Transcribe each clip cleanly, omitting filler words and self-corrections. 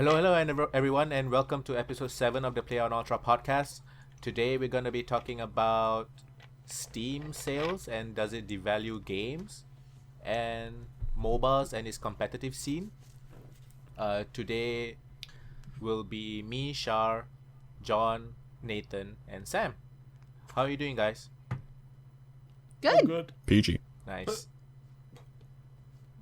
Hello, and everyone, and welcome to episode 7 of the playonultra podcast. Today we're going to be talking about Steam sales and does it devalue games, and MOBAs and its competitive scene. Today will be me, Shar, John, Nathan, and Sam. How are you doing, guys? Good. Good. PG. Nice.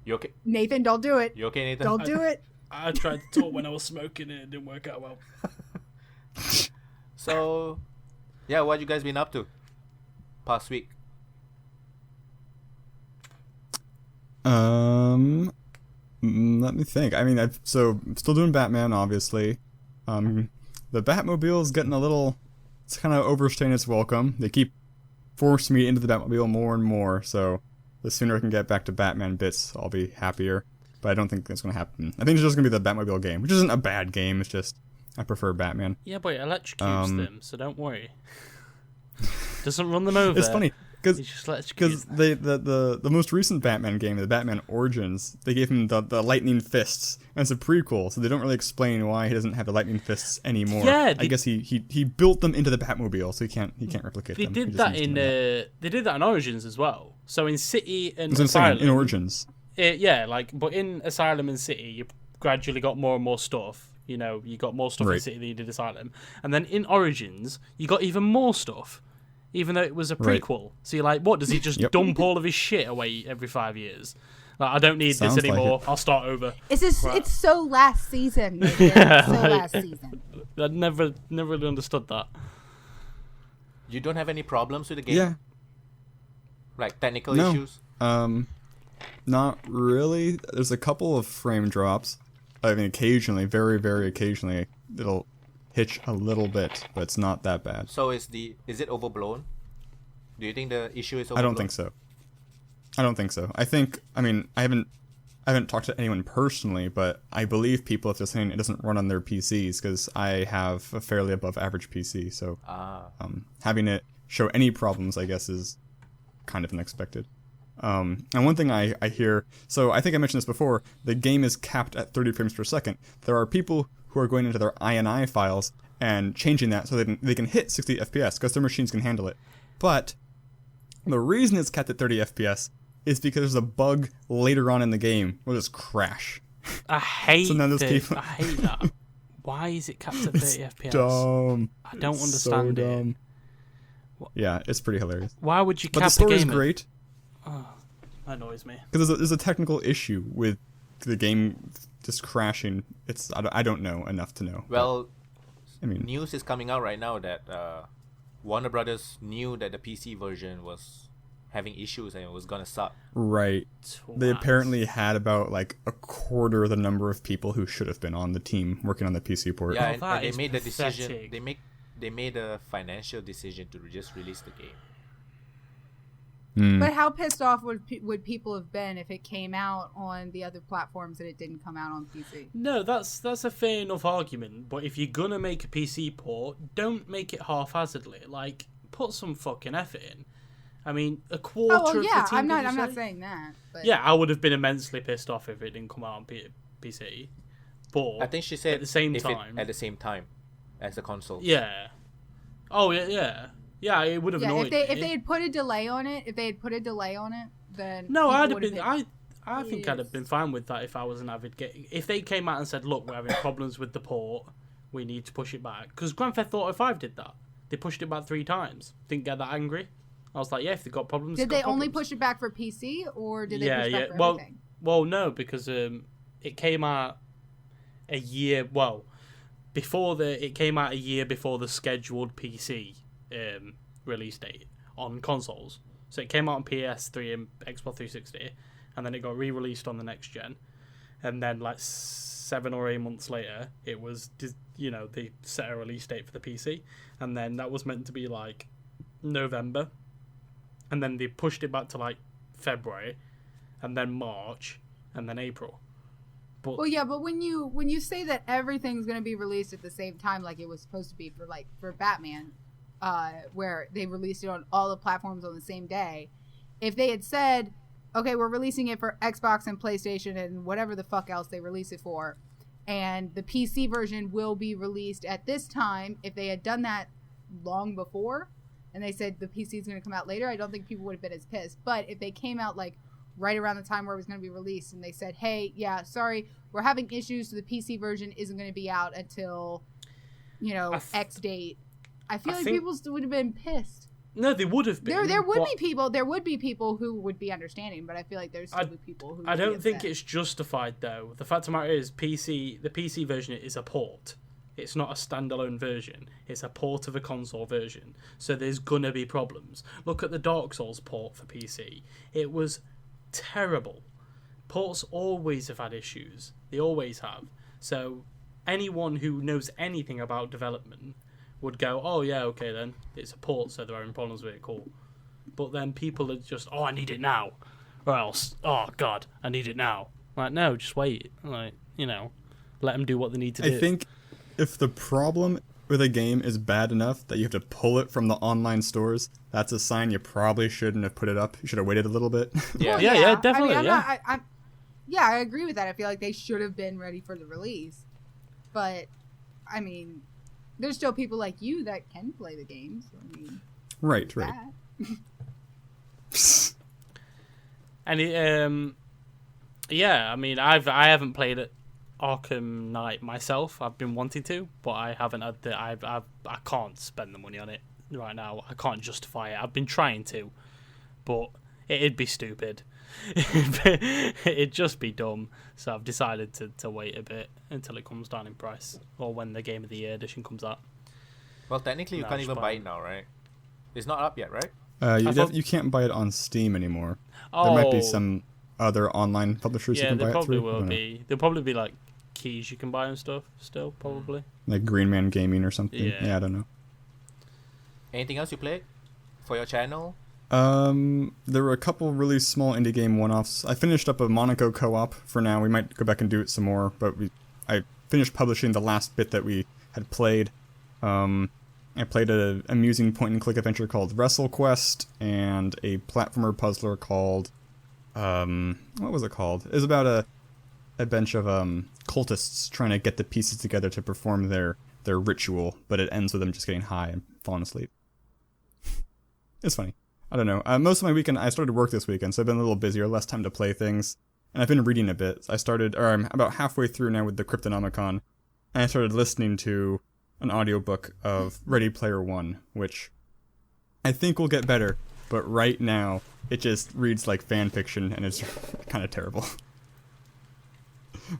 You okay? Nathan, don't do it. You okay, Nathan? Don't do it. I tried to talk when I was smoking and it didn't work out well. So, yeah, what you guys been up to past week? Let me think. I mean, I'm still doing Batman, obviously. The Batmobile's getting a little. It's kind of overstaying its welcome. They keep forcing me into the Batmobile more and more. So, the sooner I can get back to Batman bits, I'll be happier. But I don't think that's going to happen. I think it's just going to be the Batmobile game, which isn't a bad game. It's just I prefer Batman. Yeah, but it electrocutes them, so don't worry. Doesn't run them over. It's funny because the most recent Batman game, the Batman Origins, they gave him the lightning fists, and it's a prequel, so they don't really explain why he doesn't have the lightning fists anymore. Yeah, I guess he built them into the Batmobile, so he can't replicate them. They did that in Origins as well. So in City and Asylum, in Origins. But in Asylum and City, you gradually got more and more stuff. You know, you got more stuff in City than you did Asylum. And then in Origins, you got even more stuff, even though it was a prequel. Right. So you're like, what, does he just dump all of his shit away every 5 years? Like, I don't need this anymore. I'll start over. It's so last season. Last season. I never really understood that. You don't have any problems with the game? Yeah. Like technical issues? Not really. There's a couple of frame drops. I mean, occasionally, very, very occasionally, it'll hitch a little bit, but it's not that bad. So is it overblown? Do you think the issue is overblown? I don't think so. I haven't talked to anyone personally, but I believe people, if they're saying it doesn't run on their PCs, because I have a fairly above average PC, so having it show any problems, I guess, is kind of unexpected. And one thing I hear, so I think I mentioned this before, the game is capped at 30 frames per second. There are people who are going into their INI files and changing that so they can hit 60 FPS because their machines can handle it. But the reason it's capped at 30 FPS is because there's a bug later on in the game where there's crash. I hate I hate that. Why is it capped at 30 FPS? Dumb. I don't understand so dumb. Yeah, it's pretty hilarious. Why would you cap the story the is game? Great. Oh, that annoys me. Because there's a technical issue with the game just crashing. I don't know enough to know. Well, I mean, news is coming out right now that Warner Brothers knew that the PC version was having issues and it was gonna suck. Right. They apparently had about like a quarter of the number of people who should have been on the team working on the PC port. Yeah, and they made the decision. They made a financial decision to just release the game. But how pissed off would people have been if it came out on the other platforms and it didn't come out on PC? No, that's a fair enough argument. But if you're gonna make a PC port, don't make it haphazardly. Like, put some fucking effort in. I mean, a quarter of the team. I'm not saying that. But... Yeah, I would have been immensely pissed off if it didn't come out on PC. But I think she said at the same time as the console. Yeah. Oh yeah. Yeah, it would have annoyed me. If they had put a delay on it, then no, I'd have been. I think I'd have been fine with that if I was an avid gamer. If they came out and said, "Look, we're having problems with the port, we need to push it back," because Grand Theft Auto 5 did that. They pushed it back 3 times. Didn't get that angry. I was like, "Yeah, if they got problems." Did they only push it back for PC, or did they push it back for everything? Well, no, because it came out a year. Well, it came out a year before the scheduled PC. Release date on consoles. So it came out on PS3 and Xbox 360, and then it got re-released on the next gen, and then like 7 or 8 months later, it was they set a release date for the PC, and then that was meant to be like November, and then they pushed it back to like February, and then March, and then April. But when you say that everything's going to be released at the same time, like it was supposed to be for Batman. Where they released it on all the platforms on the same day. If they had said, okay, we're releasing it for Xbox and PlayStation and whatever the fuck else they release it for, and the PC version will be released at this time. If they had done that long before and they said the PC is going to come out later, I don't think people would have been as pissed. But if they came out like right around the time where it was going to be released and they said, hey, yeah, sorry, we're having issues, so the PC version isn't going to be out until, you know, X date, I feel like people still would have been pissed. No, they would have been. There would be people who would be understanding, but I feel like there's still be people who. I don't think it's justified though. The fact of the matter is, the PC version is a port. It's not a standalone version. It's a port of a console version. So there's gonna be problems. Look at the Dark Souls port for PC. It was terrible. Ports always have had issues. They always have. So anyone who knows anything about development would go, oh yeah, okay then, it's a port, so they're having problems with it, cool. But then people are just, oh, I need it now, or else, oh god, I need it now. Like, no, just wait. Like, you know, let them do what they need to do. I think if the problem with a game is bad enough that you have to pull it from the online stores, that's a sign you probably shouldn't have put it up. You should have waited a little bit. Yeah, yeah, definitely. I mean, yeah, I agree with that. I feel like they should have been ready for the release, but I mean, there's still people like you that can play the games. So, I mean, right. And yeah, I mean, I haven't played it Arkham Knight myself. I've been wanting to, but I haven't had the. I can't spend the money on it right now. I can't justify it. I've been trying to, but it'd be stupid. It'd just be dumb. So I've decided to wait a bit until it comes down in price, or when the Game of the Year edition comes out. Well, technically, you can't even buy it now, right? It's not up yet, right? You can't buy it on Steam anymore. Oh. There might be some other online publishers you can buy it through. Yeah, there probably will be. There'll probably be like keys you can buy and stuff still, probably. Like Green Man Gaming or something. Yeah, I don't know. Anything else you played for your channel? There were a couple really small indie game one-offs. I finished up a Monaco co-op for now. We might go back and do it some more, but I finished publishing the last bit that we had played. I played an amusing point-and-click adventure called WrestleQuest, and a platformer puzzler called, what was it called? It was about a bunch of cultists trying to get the pieces together to perform their ritual, but it ends with them just getting high and falling asleep. It's funny. I don't know. Most of my weekend, I started work this weekend, so I've been a little busier, less time to play things. And I've been reading a bit. I'm about halfway through now with the Cryptonomicon, and I started listening to an audiobook of Ready Player One, which I think will get better, but right now, it just reads like fan fiction, and it's kind of terrible.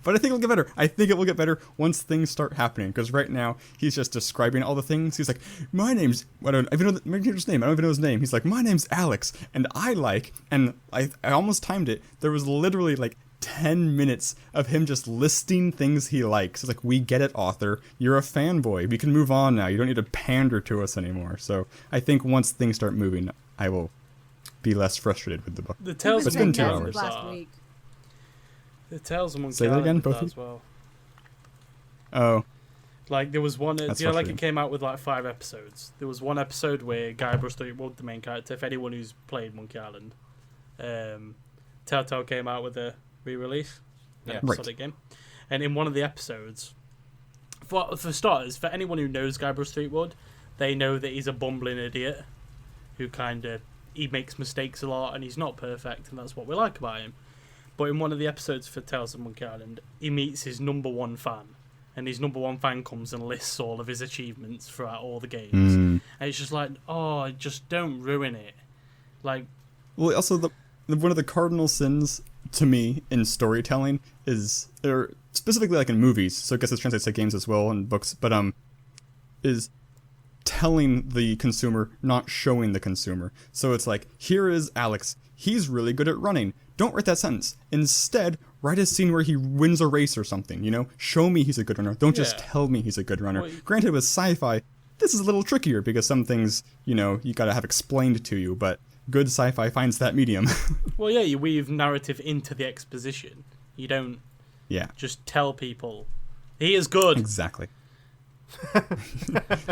But I think it'll get better. I think it will get better once things start happening. Because right now, he's just describing all the things. He's like, my name's... I don't even know his name. I don't even know his name. He's like, my name's Alex. And I like... And I almost timed it. There was literally like 10 minutes of him just listing things he likes. It's like, we get it, author. You're a fanboy. We can move on now. You don't need to pander to us anymore. So I think once things start moving, I will be less frustrated with the book. The Tales it's been 2 hours. Last week. The Tales of Monkey Say that Island again, did both that of as well. Oh. Like, there was one... That's like it came out with like 5 episodes. There was one episode where Guybrush Threepwood, the main character, if anyone who's played Monkey Island, Telltale came out with a re-release. Yeah. Episodic game. And in one of the episodes... For starters, for anyone who knows Guybrush Threepwood, they know that he's a bumbling idiot who kind of... He makes mistakes a lot, and he's not perfect, and that's what we like about him. But in one of the episodes for Tales of Monkey Island, he meets his number one fan. And his number one fan comes and lists all of his achievements throughout all the games. And it's just like, oh, just don't ruin it. Like... Well, also, one of the cardinal sins, to me, in storytelling is... Or specifically, like, in movies, so I guess this translates to games as well, and books, but, is telling the consumer, not showing the consumer. So it's like, here is Alex. He's really good at running. Don't write that sentence. Instead, write a scene where he wins a race or something, you know? Show me he's a good runner. Don't just tell me he's a good runner. Well, granted, with sci-fi, this is a little trickier because some things, you know, you gotta have explained to you, but good sci-fi finds that medium. Well, yeah, you weave narrative into the exposition. You don't just tell people, he is good. Exactly.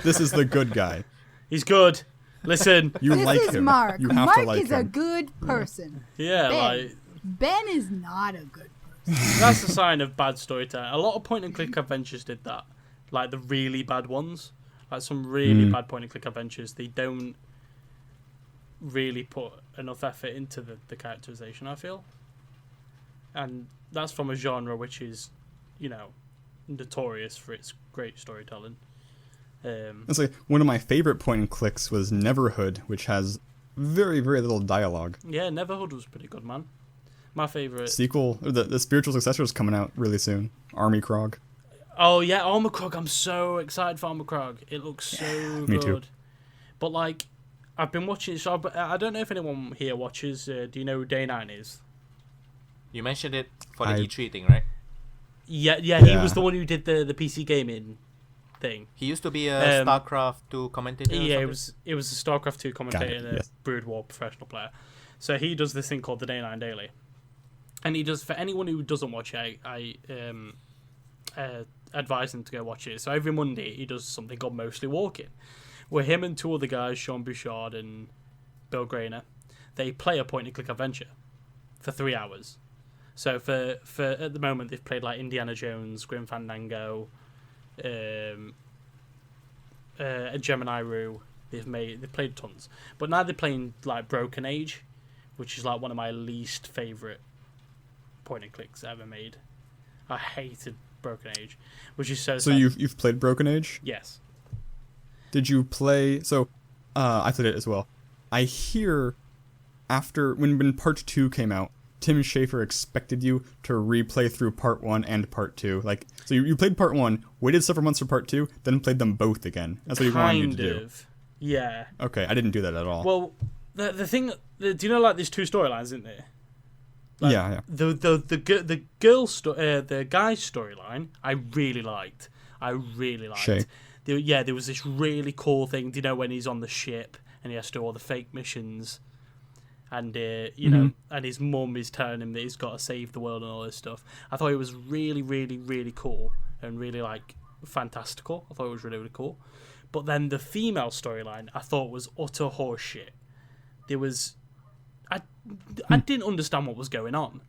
This is the good guy. He's good. Listen, this like is him. Mark. You have Mark to like is him. a good person. Yeah, Ben is not a good person. That's a sign of bad storytelling. A lot of point-and-click adventures did that. Like the really bad ones. Like some really bad point-and-click adventures. They don't really put enough effort into the characterization, I feel. And that's from a genre which is, notorious for its great storytelling. It's like one of my favorite point-and-clicks was Neverhood, which has very, very little dialogue. Yeah, Neverhood was pretty good, man. My favorite sequel, the spiritual successor is coming out really soon. Army Krog. Oh yeah, Armor Krog. I'm so excited for Armor Krog. It looks so good. Me too. But like, I've been watching. So I don't know if anyone here watches. Do you know who Day 9 is? You mentioned it for the E3 thing, right? Yeah. He was the one who did the PC gaming thing. He used to be a StarCraft 2 commentator. Yeah, it was a StarCraft 2 commentator and a yes. Brood War professional player. So he does this thing called the Day 9 Daily. And he does, for anyone who doesn't watch it, I advise them to go watch it. So every Monday he does something called Mostly Walking, where him and two other guys, Sean Bouchard and Bill Grainer, they play a point-and-click adventure for 3 hours. So for at the moment they've played like Indiana Jones, Grim Fandango, Gemini Rue. They've played tons, but now they're playing like Broken Age, which is like one of my least favorite point and clicks ever made. I hated Broken Age, which is so. So you've played Broken Age? Yes. Did you play? So, I played it as well. I hear after when part 2 came out, Tim Schafer expected you to replay through part 1 and part 2. Like, so you played part 1, waited several months for part 2, then played them both again. That's what he wanted you to do. Yeah. Okay, I didn't do that at all. Well, the thing, do you know like there's two storylines, isn't there? Like, yeah. The guy's storyline I really liked. Shay. There was this really cool thing. Do you know when he's on the ship and he has to do all the fake missions, and know, and his mum is telling him that he's got to save the world and all this stuff. I thought it was really, really, really cool and really like fantastical. I thought it was really, really cool. But then the female storyline I thought was utter horseshit. There was, I didn't understand what was going on.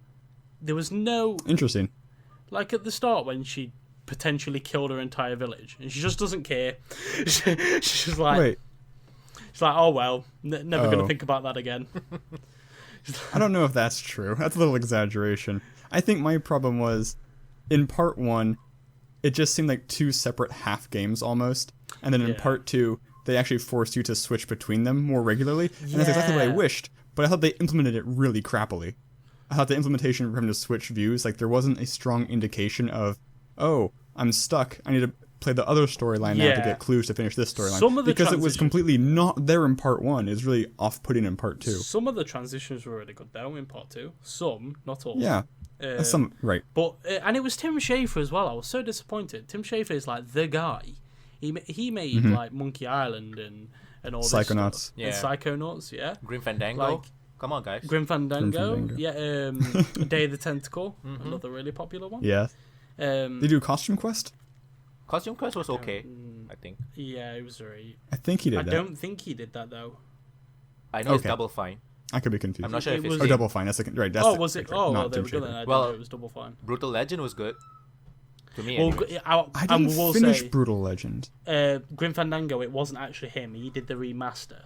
There was no interesting. Like at the start when she potentially killed her entire village, and she just doesn't care. She's just like, wait. She's like, oh well, never gonna think about that again. I don't know if that's true. That's a little exaggeration. I think my problem was, in part 1, it just seemed like 2 separate half games almost, and then in part 2, they actually forced you to switch between them more regularly, and that's exactly what I wished. But I thought they implemented it really crappily. I thought the implementation for him to switch views, like there wasn't a strong indication of, oh, I'm stuck, I need to play the other storyline now to get clues to finish this storyline. Because it was completely not there in part 1. It was really off-putting in part 2. Some of the transitions were really good though in part 2. Some, not all. Yeah. Some, right. But and it was Tim Schafer as well. I was so disappointed. Tim Schafer is like the guy. He made like Monkey Island and all Psychonauts. this stuff. Yeah. And Psychonauts, yeah. Grim Fandango. Like, come on, guys. Grim Fandango. Yeah. Day of the Tentacle. Another really popular one. Yeah. They do Costume Quest? Costume Quest was okay, I think. Yeah, it was alright. I think he did that. I don't think he did that though. I know it's Double Fine. I could be confused. I'm not sure if it's Double Fine. That's the right. That's was it? Oh, well, they were good. I didn't know it was Double Fine. Brutal Legend was good. To me, I didn't finish Brutal Legend. Grim Fandango, it wasn't actually him. He did the remaster.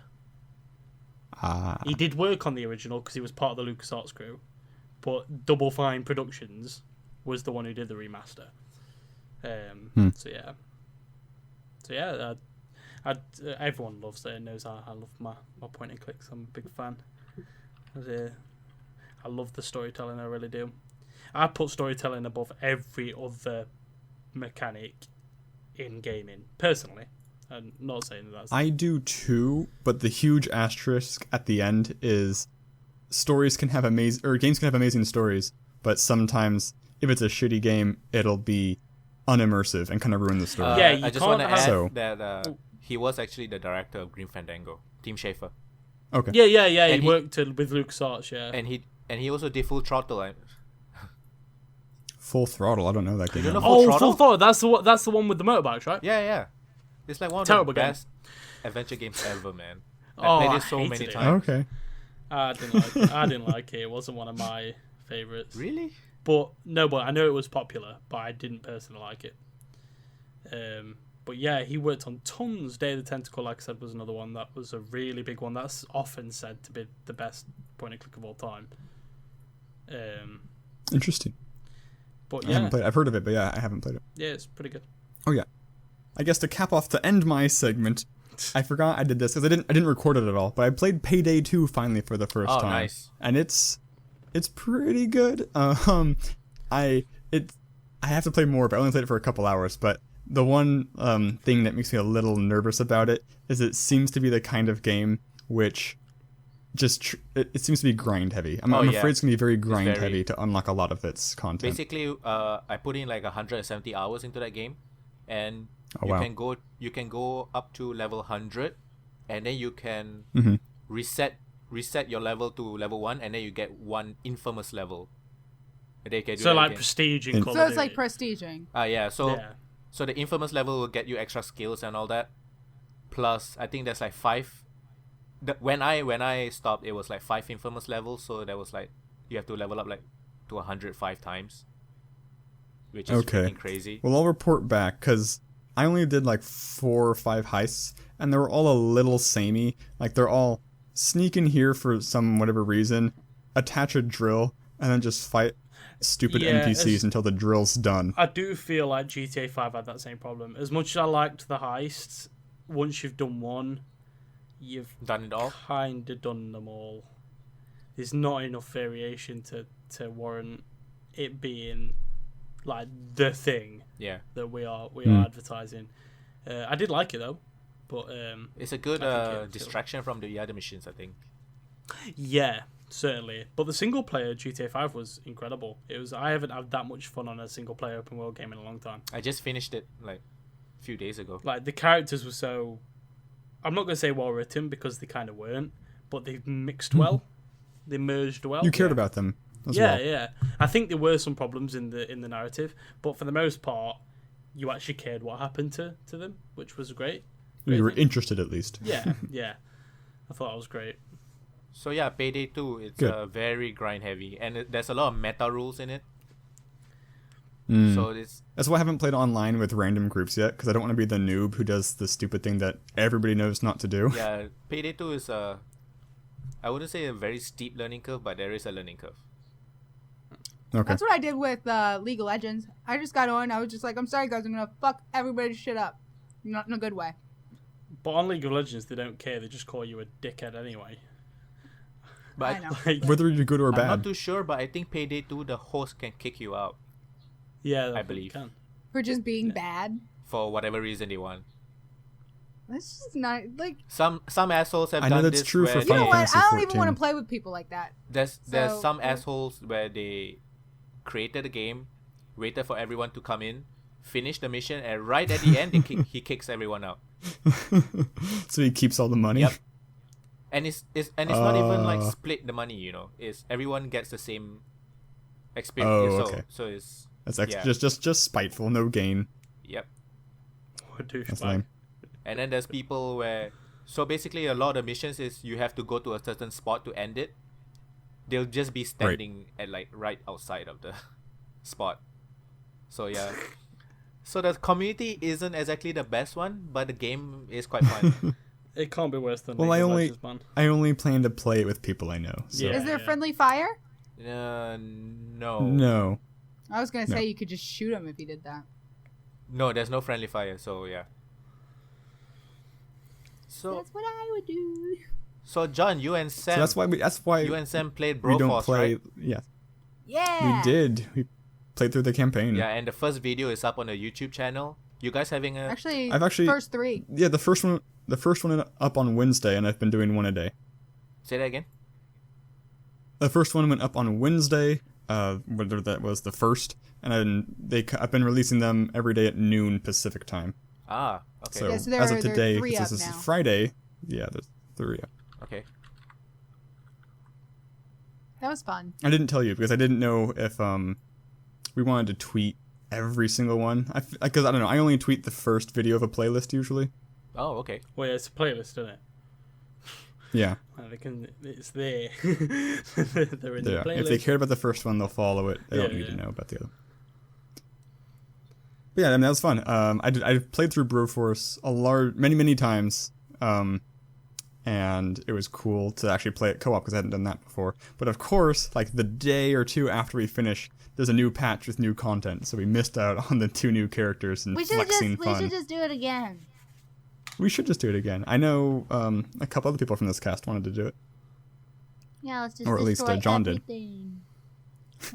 Ah. He did work on the original because he was part of the LucasArts crew, but Double Fine Productions was the one who did the remaster. So yeah, everyone loves it and knows I love my point and clicks. I'm a big fan. I love the storytelling, I really do. I put storytelling above every other mechanic in gaming, personally. I'm not saying that's... I do too, but the huge asterisk at the end is games can have amazing stories, but sometimes if it's a shitty game, it'll be unimmersive and kind of ruin the story. I just want to add that he was actually the director of Grim Fandango, Tim Schafer. Okay. Yeah. He worked with LucasArts, yeah. And he also did Full Throttle. Full Throttle. I don't know that game. You know Full Throttle. That's the one with the motorbikes, right? Yeah. It's like one of the best adventure games ever, man. I played it so many times. Okay. I didn't like it. It wasn't one of my favorites. Really? But I know it was popular, but I didn't personally like it. But yeah, he worked on tons. Day of the Tentacle, like I said, was another one that was a really big one. That's often said to be the best point and click of all time. Interesting. But I yeah, haven't played. I've heard of it, but yeah, I haven't played it. yeah, it's pretty good. Oh yeah. I guess to end my segment, I forgot I did this because I didn't record it at all. But I played Payday 2 finally for the first time. Nice. And it's pretty good. I have to play more, but I only played it for a couple hours. But the one thing that makes me a little nervous about it is it seems to be the kind of game which just it seems to be grind heavy. I'm afraid it's gonna be very grind heavy to unlock a lot of its content. Basically, I put in like 170 hours into that game, and you can go up to level 100, and then you can reset your level to level 1, and then you get one infamous level. So like prestiging. So it's like prestiging. So the infamous level will get you extra skills and all that. Plus, I think there's like 5. When I stopped, it was like 5 infamous levels. So there was like you have to level up like to 105 times, which is freaking crazy. Well, I'll report back because I only did like 4 or 5 heists, and they were all a little samey. Like they're all sneak in here for some whatever reason, attach a drill, and then just fight stupid NPCs until the drill's done. I do feel like GTA 5 had that same problem. As much as I liked the heists, once you've done one, you've done it all. Kind of done them all. There's not enough variation to warrant it being like the thing that we are advertising. I did like it though, but it's a good distraction from the other missions, I think. Yeah, certainly. But the single player GTA 5 was incredible. I haven't had that much fun on a single player open world game in a long time. I just finished it like a few days ago. Like the characters were so, I'm not going to say well written because they kind of weren't, but they mixed well. They merged well. You cared about them as well. Yeah. I think there were some problems in the narrative, but for the most part, you actually cared what happened to them, which was great. You were interested at least. Yeah. I thought that was great. So yeah, Payday 2, it's very grind heavy, and there's a lot of meta rules in it. So that's why I haven't played online with random groups yet, because I don't want to be the noob who does the stupid thing that everybody knows not to do. Yeah, Payday 2 is I wouldn't say a very steep learning curve, but there is a learning curve. Okay. That's what I did with League of Legends. I just got on. I was just like, I'm sorry guys, I'm gonna fuck everybody's shit up, not in a good way. But on League of Legends, they don't care. They just call you a dickhead anyway. But I know. Like, whether you're good or bad. I'm not too sure, but I think Payday 2, the host can kick you out. Yeah, I believe. Can. For just being bad. For whatever reason they want. That's just not like. Some assholes have I done know that's this true where for You know Final what? Fantasy I don't even 14. want to play with people like that. There's some assholes where they created a game, waited for everyone to come in, finished the mission, and right at the end he kicks everyone out. So he keeps all the money. Yep. And it's not even like split the money, you know. It's everyone gets the same experience. Oh, okay. So it's just spiteful, no gain. Yep. What a That's douchebag. lame. And then there's people where so basically a lot of missions is you have to go to a certain spot to end it. They'll just be standing at like right outside of the spot. So yeah. So the community isn't exactly the best one, but the game is quite fun. It can't be worse than Well, League I of only Legends, man. plan to play it with people I know. So. Yeah. Is there friendly fire? No. No. I was gonna say No. you could just shoot him if he did that. No, there's no friendly fire, so yeah. So That's what I would do. So John, you and Sam So that's why you and Sam played we don't Broforce, play. right? Yeah, Yeah. we did. We played through the campaign. Yeah, and the first video is up on the YouTube channel. You guys having a I've actually first 3. Yeah, the first one up on Wednesday, and I've been doing one a day. Say that again? The first one went up on Wednesday, whether that was the first, and then I've been releasing them every day at noon Pacific time. Ah, okay. So, Yeah, so as of there are today, 3 because up this now. is Friday, yeah, there's 3 up. Okay. That was fun. I didn't tell you because I didn't know if we wanted to tweet every single one. Because I don't know, I only tweet the first video of a playlist usually. Oh, okay. Well, yeah, it's a playlist, isn't it? Yeah. It's there. They're in the playlist. If they cared about the first one, they'll follow it. They don't need to know about the other. But yeah, I mean, that was fun. I played through Broforce many times, and it was cool to actually play it co-op because I hadn't done that before. But of course, like the day or two after we finish, there's a new patch with new content, so we missed out on the 2 new characters and flexing fun. We should just do it again. We should just do it again. I know a couple other people from this cast wanted to do it. Yeah, let's just or at least John everything.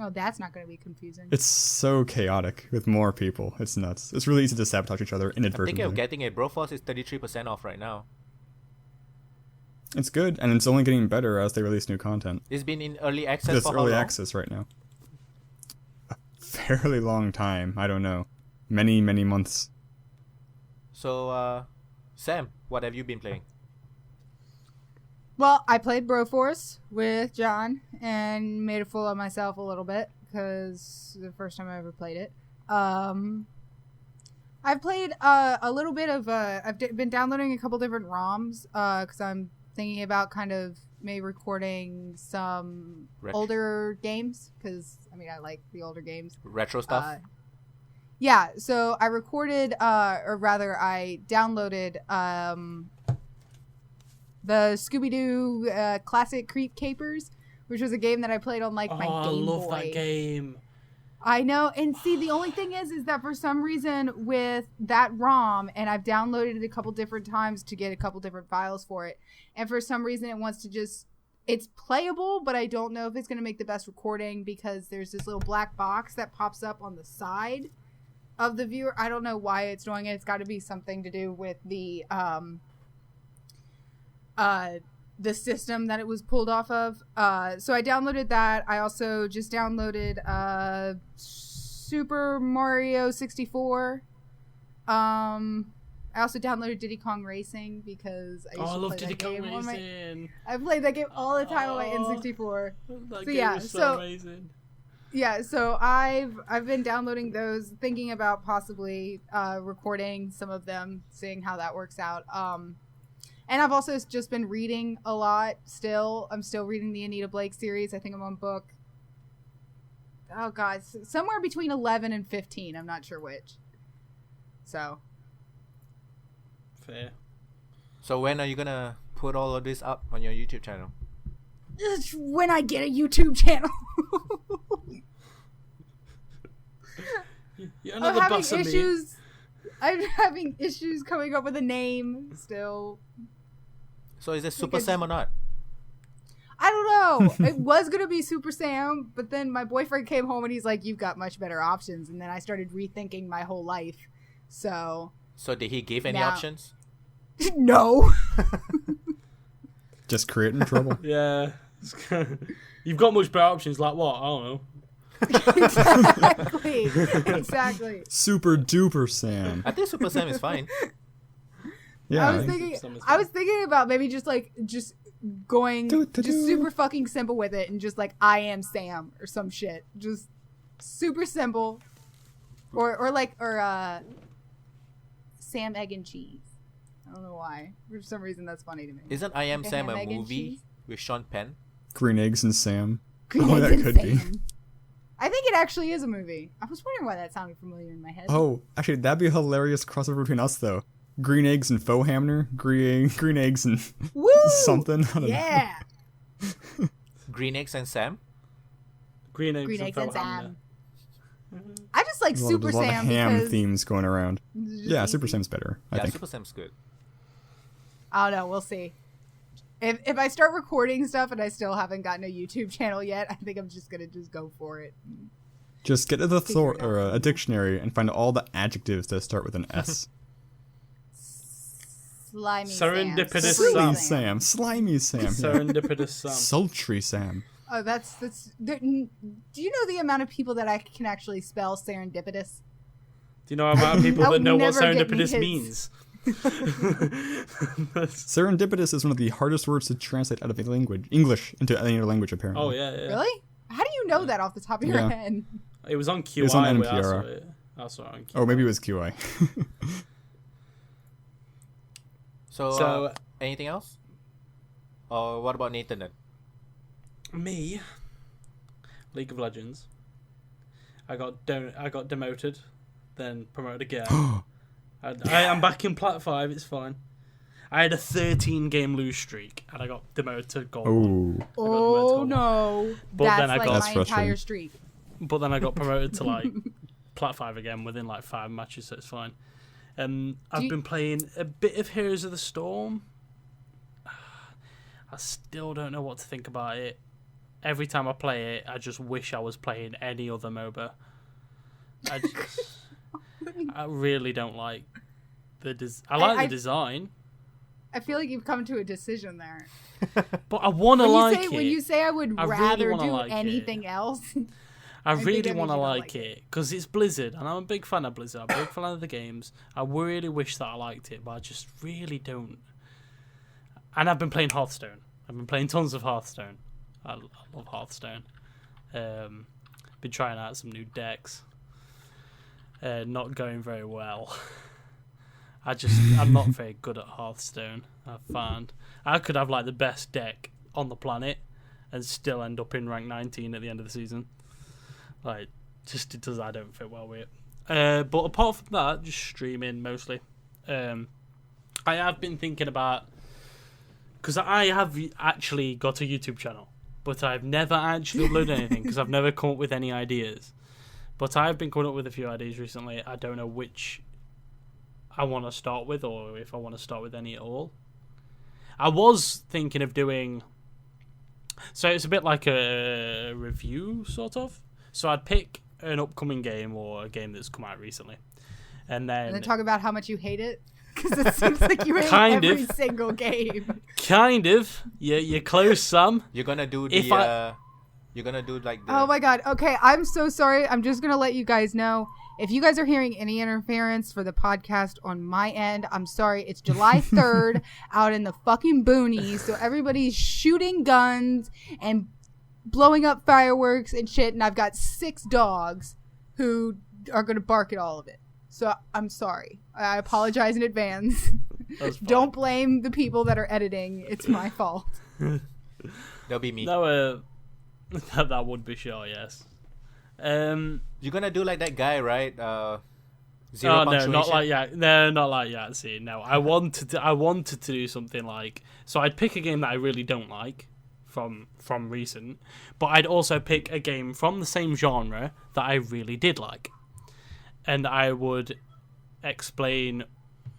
Oh, that's not going to be confusing. It's so chaotic with more people. It's nuts. It's really easy to sabotage each other I'm inadvertently. thinking of getting it. Broforce is 33% off right now. It's good, and it's only getting better as they release new content. It's been in early access It's for how early long? access right now. A fairly long time. I don't know. Many months. So, Sam, what have you been playing? Well, I played Broforce with John and made a fool of myself a little bit because the first time I ever played it. I've played a little bit of I've been downloading a couple different ROMs because I'm thinking about kind of maybe recording some older games because I mean I like the older games. Retro stuff? Yeah, so I recorded or rather I downloaded the Scooby-Doo Classic Creep Capers, which was a game that I played on like my Game Boy. I love that game. I know, and see, the only thing is that for some reason with that ROM, and I've downloaded it a couple different times to get a couple different files for it, and for some reason it wants to just, it's playable, but I don't know if it's going to make the best recording because there's this little black box that pops up on the side of the viewer. I don't know why it's doing it. It's got to be something to do with the system that it was pulled off of. So I downloaded that. I also just downloaded Super Mario 64. I also downloaded Diddy Kong Racing because I used to play that game on my. I played that game all the time on my N64. That game was so amazing. Yeah, so I've been downloading those, thinking about possibly recording some of them, seeing how that works out. And I've also just been reading a lot still. I'm still reading the Anita Blake series. I think I'm on book, oh god, somewhere between 11 and 15. I'm not sure which. So. Fair. So when are you going to put all of this up on your YouTube channel? When I get a YouTube channel. You're another boss of me. I'm having issues coming up with a name still. So is it Super Sam or not? I don't know. It was going to be Super Sam, but then my boyfriend came home and he's like, you've got much better options. And then I started rethinking my whole life. So did he give any options? No. Just creating trouble. Yeah. You've got much better options, like what? I don't know. Exactly. Super duper Sam. I think Super Sam is fine. Yeah. I was thinking about maybe just going super fucking simple with it and just like I am Sam or some shit. Just super simple. Or Sam Egg and Cheese. I don't know why. For some reason that's funny to me. Isn't I Am Sam a movie with Sean Penn? Green Eggs and Sam. That could be. I think it actually is a movie. I was wondering why that sounded familiar in my head. Oh, actually, that'd be a hilarious crossover between us, though. Green Eggs and Foehamner. Green Eggs and Woo! something. I don't know. Green Eggs and Sam? Green Eggs and Sam. I just like Super Sam. There's a lot of ham because themes going around. Yeah, Super Sam's better, I think. Super Sam's good. I don't know. We'll see. If I start recording stuff and I still haven't gotten a YouTube channel yet, I think I'm just gonna go for it. Just get to the a dictionary and find all the adjectives that start with an S. Slimy Serendipitous Sam. Sam. Slimy Sam. Serendipitous Sam. Sultry Sam. Oh, that's. Do you know the amount of people that I can actually spell serendipitous? Do you know about people that know what serendipitous me means? Serendipitous is one of the hardest words to translate out of English into any other language, apparently. Oh, yeah. Really? How do you know that off the top of your head? It was on QI. It was on NPR. I saw it on QI. Oh, maybe it was QI. So, anything else? Or what about Nathan then? Me, League of Legends. I got demoted, then promoted again. I'm back in Plat 5. It's fine. I had a 13-game lose streak, and I got demoted to Gold. Oh no! But That's then I like got- my entire streak. But then I got promoted to like Plat 5 again within like 5 matches, so it's fine. I've been playing a bit of Heroes of the Storm. I still don't know what to think about it. Every time I play it, I just wish I was playing any other MOBA. I really don't like I like the design. I feel like you've come to a decision there. But I want to like it. When you say I would I really rather wanna do like anything else, I think really that want to means you don't like like it because it's Blizzard, and I'm a big fan of Blizzard. I'm a big fan of the games. I really wish that I liked it, but I just really don't. And I've been playing Hearthstone. I've been playing tons of Hearthstone. I love Hearthstone. Been trying out some new decks. Not going very well. I'm not very good at Hearthstone. I've found I could have like the best deck on the planet and still end up in rank 19 at the end of the season. Like, I don't fit well with it. But apart from that, just streaming mostly. I have been thinking about, because I have actually got a YouTube channel, but I've never actually uploaded anything because I've never come up with any ideas. But I've been coming up with a few ideas recently. I don't know which I want to start with, or if I want to start with any at all. I was thinking of doing, so it's a bit like a review sort of. So I'd pick an upcoming game or a game that's come out recently, and then talk about how much you hate it, because it seems like you hate Kind every of. single game. kind of, you're close, Sam. You're gonna do If you're gonna do like the. Oh my god. Okay, I'm so sorry. I'm just gonna let you guys know. If you guys are hearing any interference for the podcast on my end, I'm sorry. It's July 3rd out in the fucking boonies, so everybody's shooting guns and blowing up fireworks and shit, and I've got 6 dogs who are going to bark at all of it. So I'm sorry. I apologize in advance. Don't blame the people that are editing. It's my fault. That'll be me. No, that would be sure, yes. You're gonna do like that guy, right? Zero Oh no, punctuation? not like yeah, no, not like Yahtzee. No, I wanted to do something like, so I'd pick a game that I really don't like from recent, but I'd also pick a game from the same genre that I really did like, and I would explain,